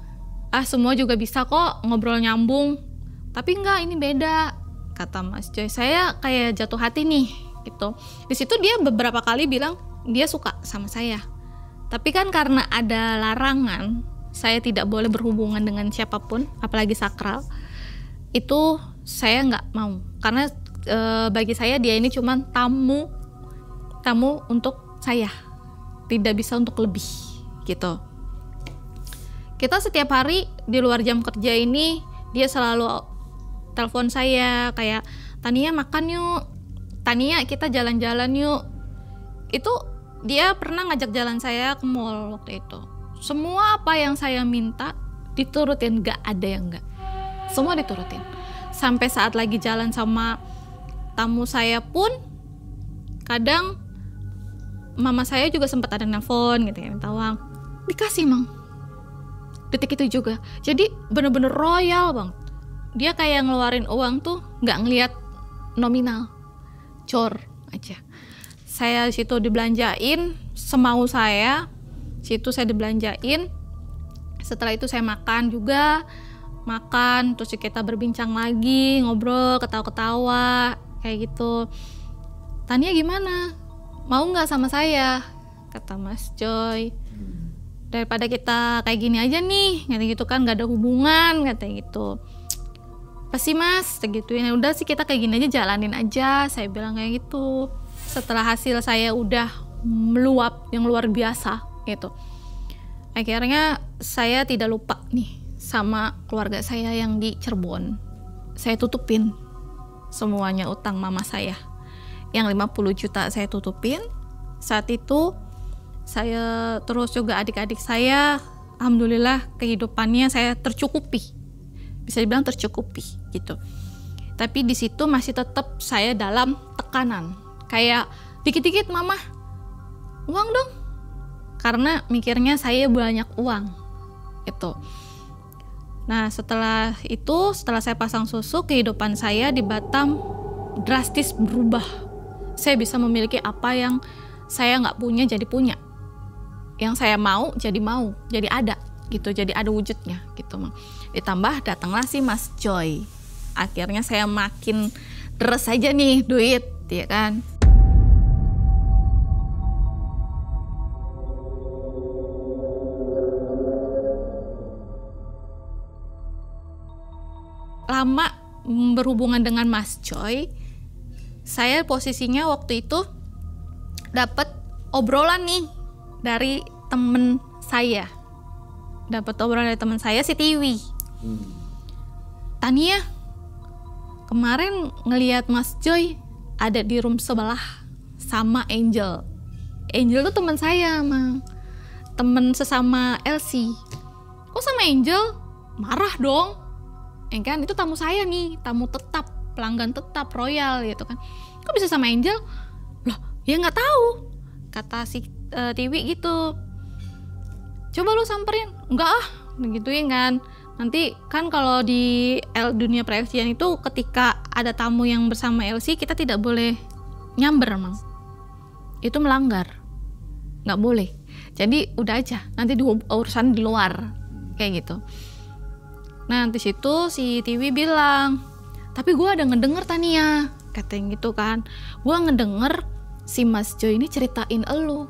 Semua juga bisa kok ngobrol nyambung. Tapi enggak, ini beda, kata Mas Joy. Saya kayak jatuh hati nih gitu. Di situ dia beberapa kali bilang dia suka sama saya. Tapi kan karena ada larangan, saya tidak boleh berhubungan dengan siapapun, apalagi sakral. Itu saya nggak mau. Karena bagi saya dia ini cuma tamu untuk saya. Tidak bisa untuk lebih gitu. Kita setiap hari di luar jam kerja ini dia selalu telepon saya kayak, Tania makan yuk, Tania kita jalan-jalan yuk. Itu dia pernah ngajak jalan saya ke mall waktu itu. Semua apa yang saya minta diturutin, gak ada yang enggak. Semua diturutin. Sampai saat lagi jalan sama tamu saya pun kadang mama saya juga sempat ada nelpon gitu ya, minta uang, dikasih Mang. Detik itu juga. Jadi bener-bener royal Bang. Dia kayak ngeluarin uang tuh nggak ngelihat nominal, cor aja. Saya situ dibelanjain semau saya, situ saya dibelanjain. Setelah itu saya makan juga, terus kita berbincang lagi, ngobrol, ketawa-ketawa kayak gitu. Tania gimana? Mau nggak sama saya? Kata Mas Joy. Daripada kita kayak gini aja nih, kata gitu kan, nggak ada hubungan, kata gitu. Pasti Mas, gitu ya. Udah sih kita kayak gini aja, jalanin aja, saya bilang kayak gitu. Setelah hasil saya udah meluap yang luar biasa gitu, Akhirnya saya tidak lupa nih sama keluarga saya yang di Cirebon. Saya tutupin semuanya utang mama saya. Yang 50 juta saya tutupin. Saat itu saya terus juga adik-adik saya, alhamdulillah kehidupannya saya tercukupi. Bisa dibilang tercukupi gitu. Tapi di situ masih tetap saya dalam tekanan. Kayak dikit-dikit mama, uang dong. Karena mikirnya saya banyak uang itu. Nah setelah itu, setelah saya pasang susuk, kehidupan saya di Batam drastis berubah. Saya bisa memiliki apa yang saya nggak punya jadi punya, yang saya mau, jadi ada gitu, jadi ada wujudnya gitu. Ditambah datanglah si Mas Joy. Akhirnya saya makin deres aja nih duit, ya kan. Lama berhubungan dengan Mas Joy, saya posisinya waktu itu dapat obrolan nih dari temen saya. Dapat obrolan dari temen saya si Tiwi. Tania, kemarin ngelihat Mas Joy ada di room sebelah sama Angel. Angel tuh teman saya, Mang. Temen sesama Elsie. Kok sama Angel? Marah dong. Kan itu tamu saya nih, tamu tetap, pelanggan tetap Royal gitu kan. Kok bisa sama Angel? Loh, ya nggak tahu. Kata si Tiwi gitu. Coba lu samperin. Enggak ah, begituin kan. Nanti kan kalau di dunia per-LC-an itu ketika ada tamu yang bersama LC, kita tidak boleh nyamber, Mang. Itu melanggar. Nggak boleh. Jadi udah aja, nanti urusan di luar. Kayak gitu. Nah di situ si Tiwi bilang, tapi gue ada ngedenger Tania, katanya gitu kan. Gue ngedenger si Mas Joy ini ceritain elu,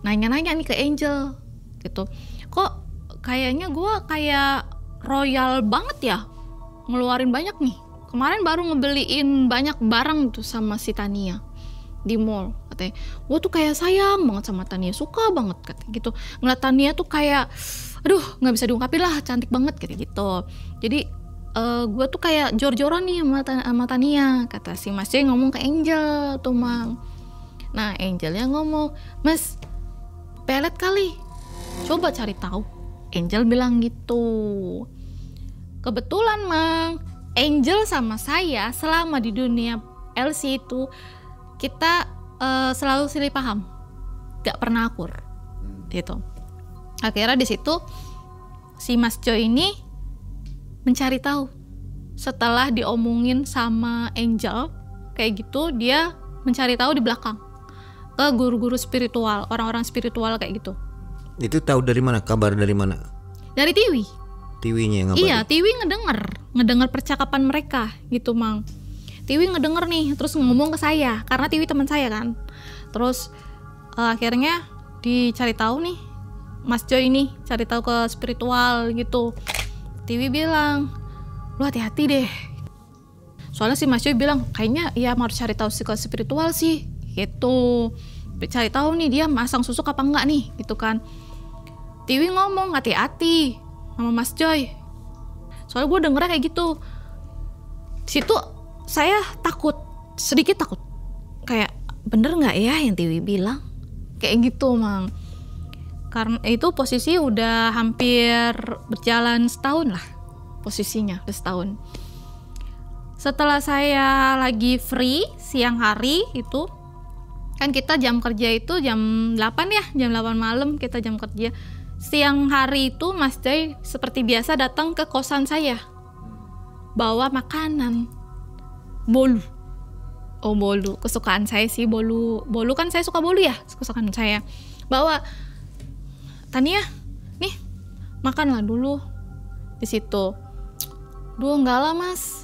nanya-nanya nih ke Angel gitu. Kok kayaknya gue kayak Royal banget ya, ngeluarin banyak nih. Kemarin baru ngebeliin banyak barang tuh sama si Tania di mall, katanya. Gue tuh kayak sayang banget sama Tania, suka banget katanya gitu. Ngeliat Tania tuh kayak, aduh nggak bisa diungkapin lah, cantik banget kayak gitu. Jadi gue tuh kayak jor-joran nih sama Tania, kata si Mas Joy ngomong ke Angel tuh, Mang. Nah Angelnya ngomong, Mas pelet kali, coba cari tahu. Angel bilang gitu. Kebetulan Mang, Angel sama saya selama di dunia LC itu kita selalu silih paham, gak pernah akur gitu. Akhirnya di situ si Mas Joy ini mencari tahu. Setelah diomongin sama Angel kayak gitu, dia mencari tahu di belakang ke guru-guru spiritual, orang-orang spiritual kayak gitu. Itu tahu dari mana? Kabar dari mana? Dari Tiwi. Tiwinya yang ngabarin? Iya, Tiwi ngedenger percakapan mereka gitu, Mang. Tiwi ngedenger nih, terus ngomong ke saya, karena Tiwi teman saya kan. Terus akhirnya dicari tahu nih, Mas Joy ini cari tahu ke spiritual gitu. Tiwi bilang, lu hati-hati deh. Soalnya si Mas Joy bilang, kayaknya ya harus cari tahu ke spiritual sih gitu. Cari tahu nih dia masang susuk apa enggak nih gitu kan. Tiwi ngomong, hati-hati sama Mas Joy. Soalnya gue dengernya kayak gitu. Situ saya takut, sedikit takut. Kayak bener nggak ya yang Tiwi bilang? Kayak gitu, Mang. Karena itu posisi udah hampir berjalan setahun lah, posisinya udah setahun. Setelah saya lagi free siang hari itu, kan kita jam kerja itu jam 8 ya, jam 8 malam kita jam kerja. Siang hari itu Mas Joy seperti biasa datang ke kosan saya, bawa makanan, bolu. Oh bolu, kesukaan saya sih bolu. Bolu kan saya suka bolu ya, kesukaan saya. Bawa, Tania, nih makanlah dulu di situ. Duh enggak lah Mas,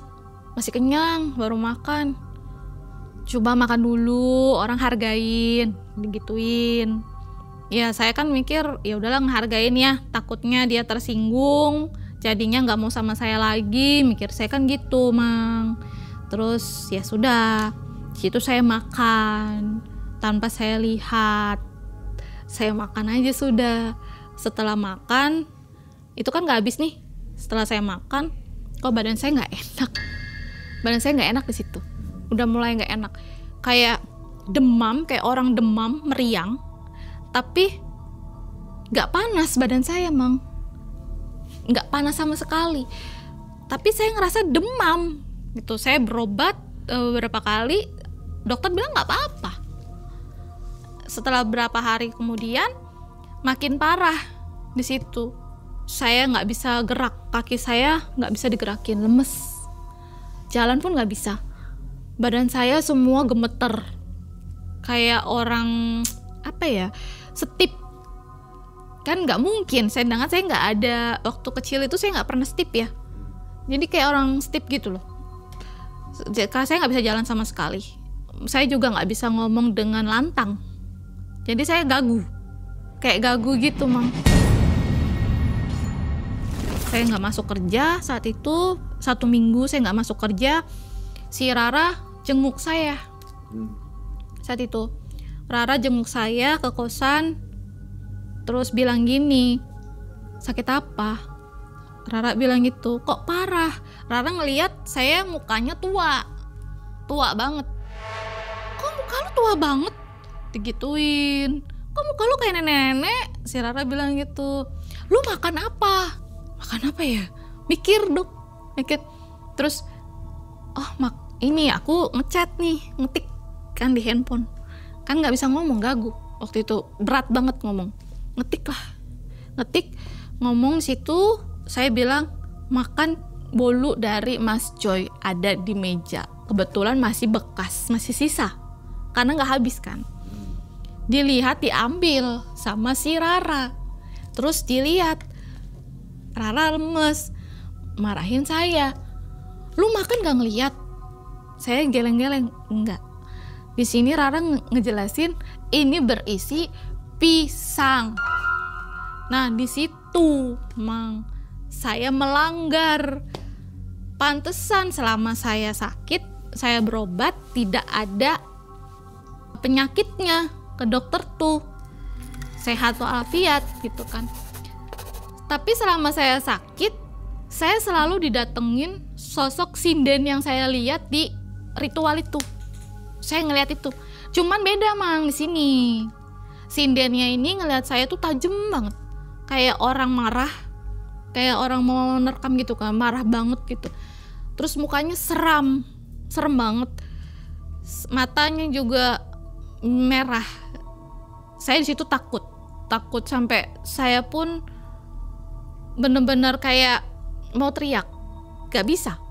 masih kenyang baru makan. Coba makan dulu, orang hargain, digituin. Ya saya kan mikir ya udahlah ngehargain ya, takutnya dia tersinggung, jadinya nggak mau sama saya lagi, mikir saya kan gitu, Mang. Terus ya sudah, situ saya makan tanpa saya lihat, saya makan aja sudah. Setelah makan, itu kan gak habis nih. Setelah saya makan, kok badan saya gak enak. Badan saya gak enak di situ. Udah mulai gak enak. Kayak demam, kayak orang demam, meriang. Tapi gak panas badan saya, Mang. Gak panas sama sekali. Tapi saya ngerasa demam gitu. Saya berobat beberapa kali, dokter bilang gak apa-apa. Setelah beberapa hari kemudian makin parah di situ. Saya nggak bisa gerak, kaki saya nggak bisa digerakin, lemes. Jalan pun nggak bisa. Badan saya semua gemeter, kayak orang setip. Kan nggak mungkin. Sedangkan saya nggak ada, waktu kecil itu saya nggak pernah setip ya. Jadi kayak orang setip gitu loh. Saya nggak bisa jalan sama sekali. Saya juga nggak bisa ngomong dengan lantang. Jadi saya gagu, kayak gagu gitu, Mang. Saya nggak masuk kerja saat itu, 1 minggu saya nggak masuk kerja. Si Rara jenguk saya saat itu. Rara jenguk saya ke kosan, terus bilang gini, sakit apa? Rara bilang gitu, kok parah? Rara ngelihat saya mukanya tua banget. Kok muka lu tua banget? Digituin. Kok muka lu kayak nenek-nenek? Si Rara bilang gitu. Lu makan apa? Makan apa ya? Mikir dok. Terus ini aku ngechat nih, ngetik kan di handphone. Kan gak bisa ngomong, gagu. Waktu itu berat banget ngomong. Ngetik ngomong situ. Saya bilang makan bolu dari Mas Joy, ada di meja. Kebetulan masih bekas, masih sisa. Karena gak habis kan. Dilihat, diambil sama si Rara. Terus dilihat, Rara lemes, marahin saya. Lu makan gak ngeliat? Saya geleng-geleng, enggak. Di sini Rara ngejelasin ini berisi pisang. Nah di situ, Mang, saya melanggar. Pantesan selama saya sakit, saya berobat tidak ada penyakitnya. Ke dokter tuh sehat walafiat gitu kan. Tapi selama saya sakit, saya selalu didatengin sosok sinden yang saya lihat di ritual itu. Saya ngelihat itu. Cuman beda, Mang, di sini. Sindennya ini ngelihat saya tuh tajam banget. Kayak orang marah, kayak orang mau nerkam gitu kan, marah banget gitu. Terus mukanya serem banget. Matanya juga merah. Saya di situ takut sampai saya pun bener-bener kayak mau teriak, gak bisa.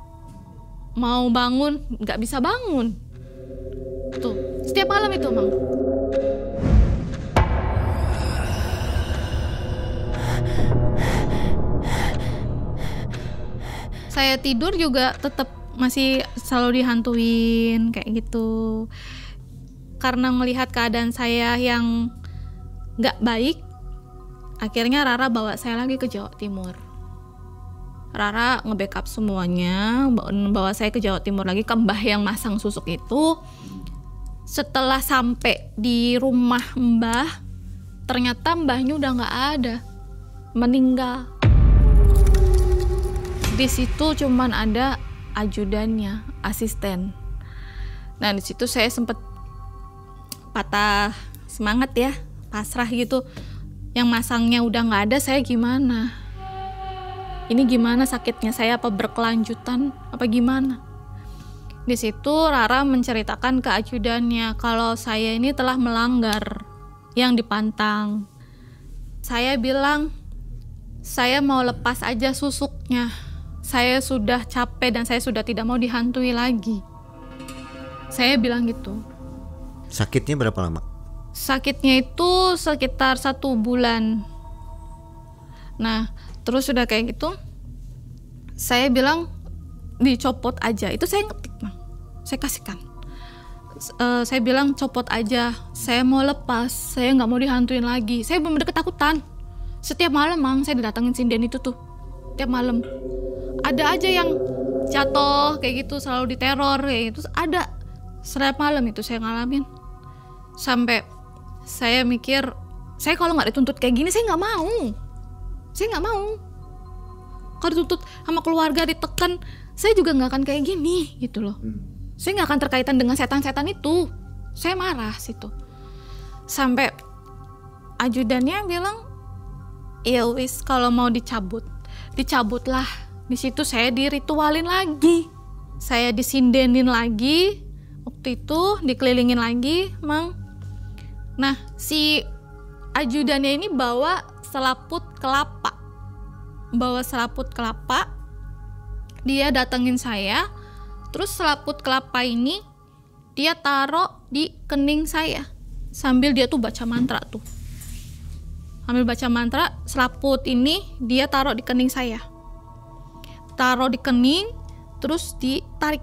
Mau bangun, gak bisa bangun. Tuh, setiap malam itu, Mang. Saya tidur juga tetap masih selalu dihantuin kayak gitu. Karena melihat keadaan saya yang gak baik, akhirnya Rara bawa saya lagi ke Jawa Timur. Rara nge-backup semuanya, bawa saya ke Jawa Timur lagi ke Mbah yang masang susuk itu. Setelah sampai di rumah Mbah, ternyata Mbahnya udah gak ada, meninggal. Di situ cuman ada ajudannya, asisten. Nah di situ saya sempet patah semangat ya, pasrah gitu. Yang masangnya udah nggak ada, saya gimana? Ini gimana sakitnya saya, apa berkelanjutan, apa gimana? Di situ Rara menceritakan ke ajudannya kalau saya ini telah melanggar yang dipantang. Saya bilang, saya mau lepas aja susuknya. Saya sudah capek dan saya sudah tidak mau dihantui lagi. Saya bilang gitu. Sakitnya berapa lama? Sakitnya itu sekitar 1 bulan. Nah, terus sudah kayak gitu, saya bilang dicopot aja. Itu saya ngetik, Bang. Saya kasihkan. Saya bilang copot aja. Saya mau lepas. Saya nggak mau dihantuin lagi. Saya benar-benar ketakutan. Setiap malam, Mang, saya didatengin sinden itu tuh. Tiap malam. Ada aja yang jatuh kayak gitu, selalu diteror kayak gitu. Ada. Setiap malam itu saya ngalamin. Sampai saya mikir Saya kalau nggak dituntut kayak gini, saya nggak mau. Kalau dituntut sama keluarga, ditekan, saya juga nggak akan kayak gini gitu loh. Saya nggak akan terkaitan dengan setan-setan itu. Saya marah situ. Sampai ajudannya bilang, ya wis kalau mau dicabutlah. Di situ saya diritualin lagi, saya disindenin lagi. Waktu itu dikelilingin lagi, Mang. Nah, si ajudannya ini bawa selaput kelapa. Dia datengin saya. Terus selaput kelapa ini dia taruh di kening saya. Sambil dia tuh baca mantra tuh. Sambil baca mantra, selaput ini dia taruh di kening saya. Taruh di kening, terus ditarik.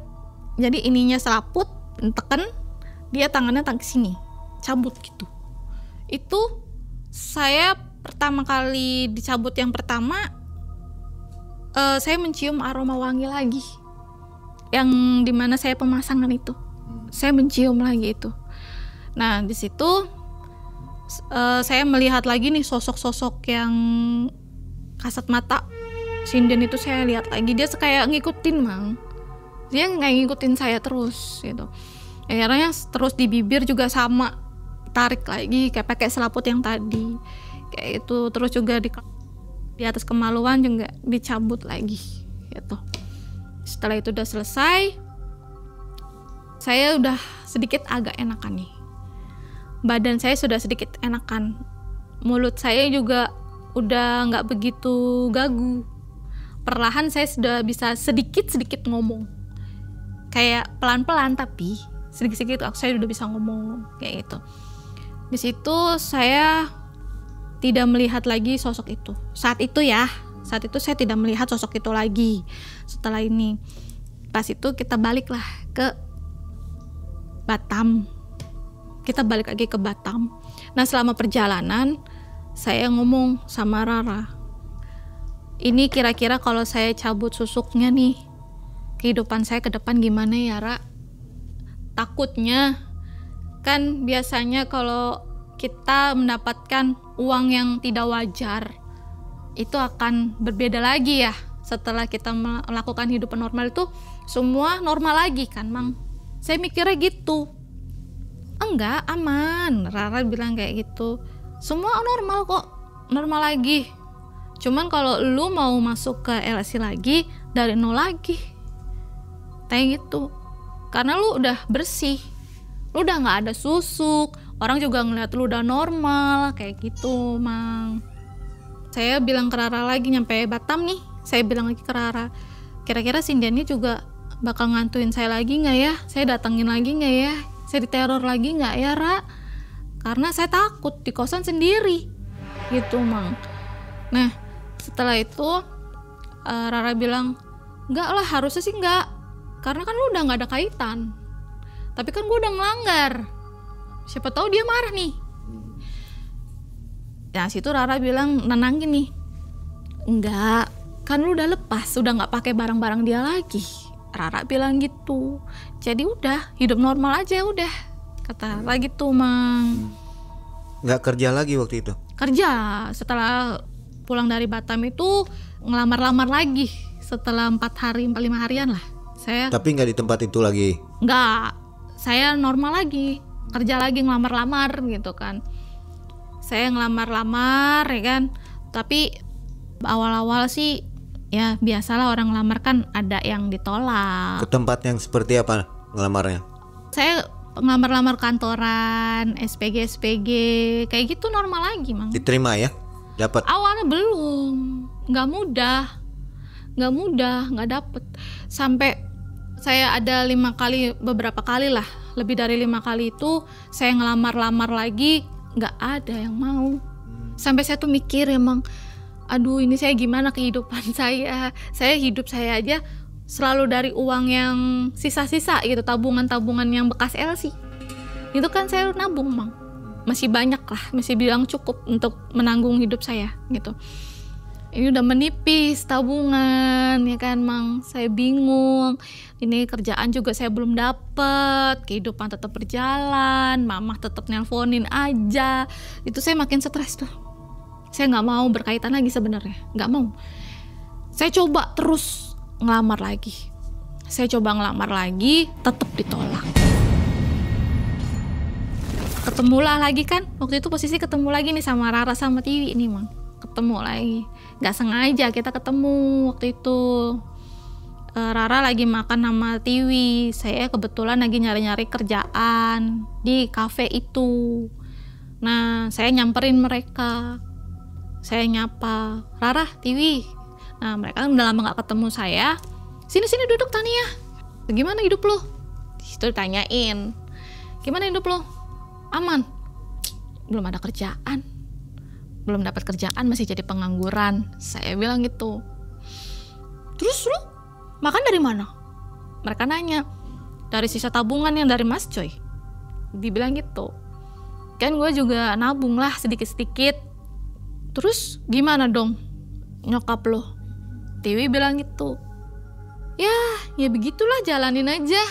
Jadi ininya selaput, tekan, dia tangannya tarik sini, cabut gitu. Itu saya pertama kali dicabut yang pertama, saya mencium aroma wangi lagi. Yang dimana saya pemasangan itu, saya mencium lagi itu. Nah di situ saya melihat lagi nih sosok-sosok yang kasat mata. Sinden itu saya lihat lagi, dia kayak ngikutin, Mang. Dia kayak ngikutin saya terus gitu. Akhirnya terus di bibir juga sama, tarik lagi kayak pakai selaput yang tadi. Kayak itu, terus juga di atas kemaluan juga dicabut lagi gitu. Setelah itu udah selesai, saya udah sedikit agak enakan nih. Badan saya sudah sedikit enakan. Mulut saya juga udah nggak begitu gagu. Perlahan saya sudah bisa sedikit-sedikit ngomong. Kayak pelan-pelan tapi sedikit-sedikit saya udah bisa ngomong kayak gitu. Di situ saya tidak melihat lagi sosok itu. Saat itu saya tidak melihat sosok itu lagi. Setelah ini, pas itu kita baliklah ke Batam. Kita balik lagi ke Batam. Nah selama perjalanan saya ngomong sama Rara, ini kira-kira kalau saya cabut susuknya nih, kehidupan saya ke depan gimana ya, Ra? Takutnya kan biasanya kalau kita mendapatkan uang yang tidak wajar, itu akan berbeda lagi ya. Setelah kita melakukan hidup normal itu semua normal lagi kan, Mang? Saya mikirnya gitu. Enggak, aman. Rara bilang kayak gitu. Semua normal kok, normal lagi. Cuman kalau lu mau masuk ke LSI lagi, dari nol lagi. Kayak gitu. Karena lu udah bersih. Lu udah gak ada susuk. Orang juga ngeliat lu udah normal. Kayak gitu, Mang. Saya bilang ke Rara lagi, nyampe Batam nih. Saya bilang lagi ke Rara, kira-kira sindennya juga bakal ngantuin saya lagi gak ya? Saya datengin lagi gak ya? Saya diteror lagi gak ya, Ra? Karena saya takut di kosan sendiri. Gitu, Mang. Nah, setelah itu Rara bilang, enggak lah, harusnya sih enggak, karena kan lu udah gak ada kaitan. Tapi kan gue udah ngelanggar, siapa tahu dia marah nih. Nah situ Rara bilang nenangin nih, enggak, kan lu udah lepas, udah gak pakai barang-barang dia lagi. Rara bilang gitu. Jadi udah hidup normal aja udah, kata Rara gitu, Mang. Nggak kerja lagi waktu itu? Kerja, setelah pulang dari Batam itu ngelamar-lamar lagi setelah 4 hari, 5 harian lah. Saya. Tapi nggak di tempat itu lagi? Nggak, saya normal lagi, kerja lagi, ngelamar-lamar gitu kan. Saya ngelamar-lamar ya kan. Tapi awal-awal sih ya biasalah orang ngelamar kan ada yang ditolak. Ke tempat yang seperti apa ngelamarnya? Saya ngelamar-lamar kantoran, SPG kayak gitu normal lagi, Mang. Diterima ya? Dapat? Awalnya belum, nggak mudah, nggak dapet. Sampai saya ada 5 kali, beberapa kali lah, lebih dari 5 kali itu saya ngelamar-lamar lagi, nggak ada yang mau. Sampai saya tuh mikir emang, aduh ini saya gimana kehidupan saya hidup saya aja selalu dari uang yang sisa-sisa gitu, tabungan-tabungan yang bekas LC. Itu kan saya nabung, Mang. Masih banyak lah, masih bilang cukup untuk menanggung hidup saya gitu. ini udah menipis tabungan ya kan Mang. Saya bingung, ini kerjaan juga saya belum dapet, kehidupan tetap berjalan, mama tetap nelponin aja. Itu saya makin stres tuh. Saya nggak mau berkaitan lagi sebenarnya, nggak mau. Saya coba terus ngelamar lagi, tetap ditolak. Ketemulah lagi kan, waktu itu posisi ketemu lagi nih sama Rara sama Tiwi nih Mang. Ketemu lagi, nggak sengaja kita ketemu waktu itu. Rara lagi makan sama Tiwi, saya kebetulan lagi nyari-nyari kerjaan di kafe itu. Nah, saya nyamperin mereka, saya nyapa, Rara, Tiwi. Nah, mereka udah lama nggak ketemu saya. Sini duduk Tania. Gimana hidup lo? Itu ditanyain, gimana hidup lo? Aman? Belum ada kerjaan. Belum dapat kerjaan, masih jadi pengangguran. Saya bilang gitu. Terus lu makan dari mana? Mereka nanya, dari sisa tabungan yang dari Mas Coy. Dibilang gitu. Kan gue juga nabung lah sedikit-sedikit. Terus gimana dong nyokap lo? Tiwi bilang gitu. Ya begitulah, jalanin aja.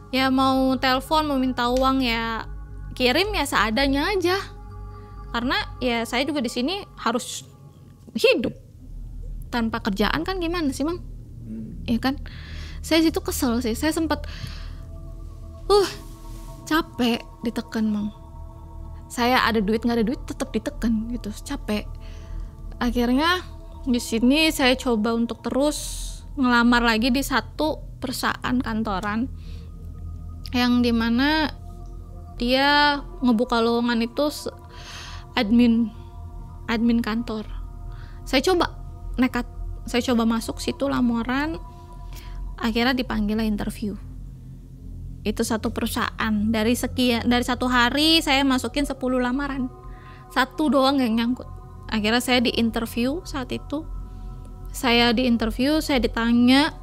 Ya mau telepon, mau minta uang ya kirim ya seadanya aja. Karena ya saya juga di sini harus hidup. Tanpa kerjaan kan gimana sih Mang? Ya kan? Saya situ kesel sih. Saya sempat capek ditekan Mang. Saya ada duit nggak ada duit tetap ditekan gitu, capek. Akhirnya di sini saya coba untuk terus ngelamar lagi di satu perusahaan kantoran yang dimana dia ngebuka lowongan itu admin kantor. Saya coba nekat, saya coba masuk situ lamaran, akhirnya dipanggil interview. Itu satu perusahaan, dari satu hari saya masukin 10 lamaran, satu doang yang nyangkut. Akhirnya saya diinterview saat itu. Saya ditanya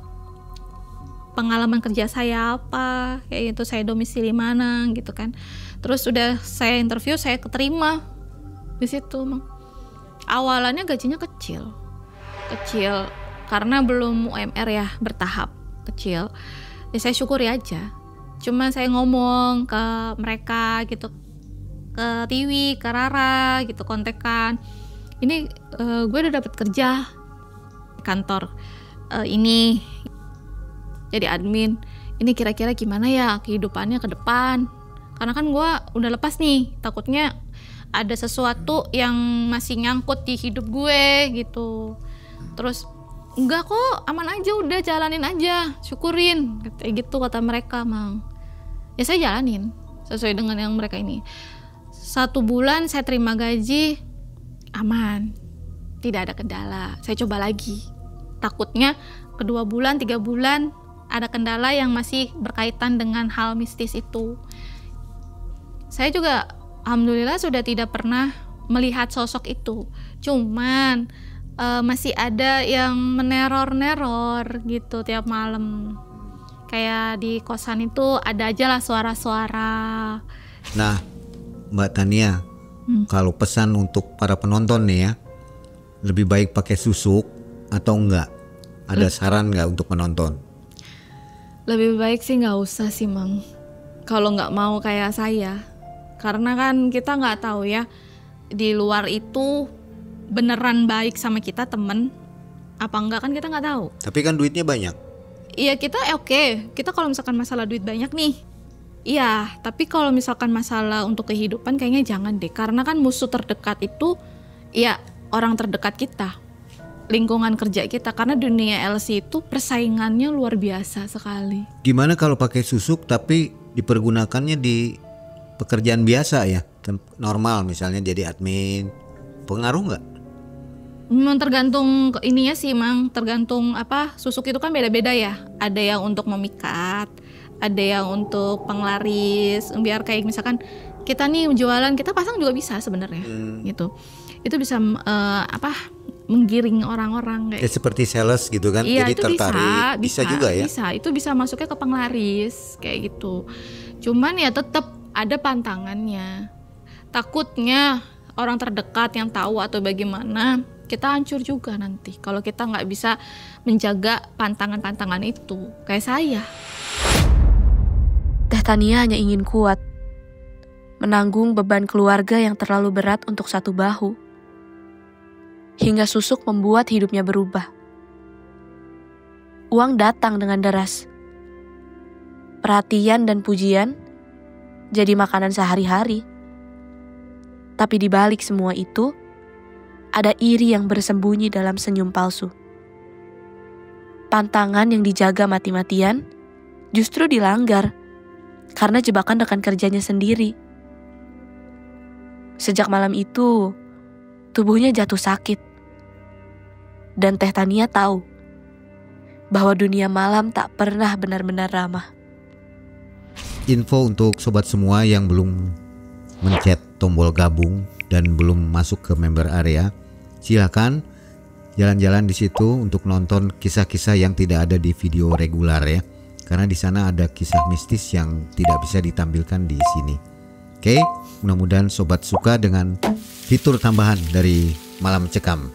pengalaman kerja saya apa, kayak gitu, saya domisili mana gitu kan. Terus udah saya interview, saya keterima di situ. Awalannya gajinya kecil karena belum UMR ya, bertahap kecil. Ya saya syukuri aja. Cuma saya ngomong ke mereka gitu, ke Tiwi, ke Rara gitu, kontekan. Ini gue udah dapet kerja kantor ini jadi admin, ini kira-kira gimana ya kehidupannya ke depan, karena kan gue udah lepas nih, takutnya ada sesuatu yang masih nyangkut di hidup gue gitu. Terus enggak kok, aman aja, udah jalanin aja, syukurin kayak gitu kata mereka Mang. Ya saya jalanin sesuai dengan yang mereka ini. 1 bulan saya terima gaji, aman, tidak ada kendala. Saya coba lagi, takutnya kedua bulan 3 bulan ada kendala yang masih berkaitan dengan hal mistis itu. Saya juga alhamdulillah sudah tidak pernah melihat sosok itu, cuman masih ada yang meneror gitu tiap malam. Kayak di kosan itu ada aja lah suara-suara. Nah Mbak Tania, kalau pesan untuk para penonton nih ya, lebih baik pakai susuk atau enggak? Ada saran nggak untuk penonton? Lebih baik sih nggak usah sih Mang, kalau nggak mau kayak saya. Karena kan kita nggak tahu ya, di luar itu beneran baik sama kita temen apa enggak, kan kita nggak tahu. Tapi kan duitnya banyak. Iya kita oke. Kita kalau misalkan masalah duit banyak nih, iya. Tapi kalau misalkan masalah untuk kehidupan kayaknya jangan deh. Karena kan musuh terdekat itu ya orang terdekat kita, lingkungan kerja kita. Karena dunia LC itu persaingannya luar biasa sekali. Gimana kalau pakai susuk tapi dipergunakannya di pekerjaan biasa ya, normal misalnya jadi admin, pengaruh nggak? Memang tergantung ininya sih Mang, tergantung apa, susuk itu kan beda-beda ya. Ada yang untuk memikat, ada yang untuk penglaris, biar kayak misalkan kita nih jualan, kita pasang juga bisa sebenarnya gitu. Itu bisa menggiring orang-orang kayak seperti sales gitu kan. Iya, jadi itu tertarik. Bisa juga ya. Bisa, itu bisa masuknya ke penglaris kayak gitu. Cuman ya tetap ada pantangannya. Takutnya orang terdekat yang tahu atau bagaimana kita hancur juga nanti kalau kita nggak bisa menjaga pantangan-pantangan itu. Kayak saya. Teh Tania hanya ingin kuat, menanggung beban keluarga yang terlalu berat untuk satu bahu. Hingga susuk membuat hidupnya berubah. Uang datang dengan deras. Perhatian dan pujian jadi makanan sehari-hari. Tapi di balik semua itu, ada iri yang bersembunyi dalam senyum palsu. Pantangan yang dijaga mati-matian justru dilanggar karena jebakan rekan kerjanya sendiri. Sejak malam itu, tubuhnya jatuh sakit. Dan Teh Tania tahu bahwa dunia malam tak pernah benar-benar ramah. Info untuk sobat semua yang belum mencet tombol gabung dan belum masuk ke member area, silakan jalan-jalan di situ untuk nonton kisah-kisah yang tidak ada di video regular ya. Karena di sana ada kisah mistis yang tidak bisa ditampilkan di sini. Oke, mudah-mudahan sobat suka dengan fitur tambahan dari Malam Mencekam.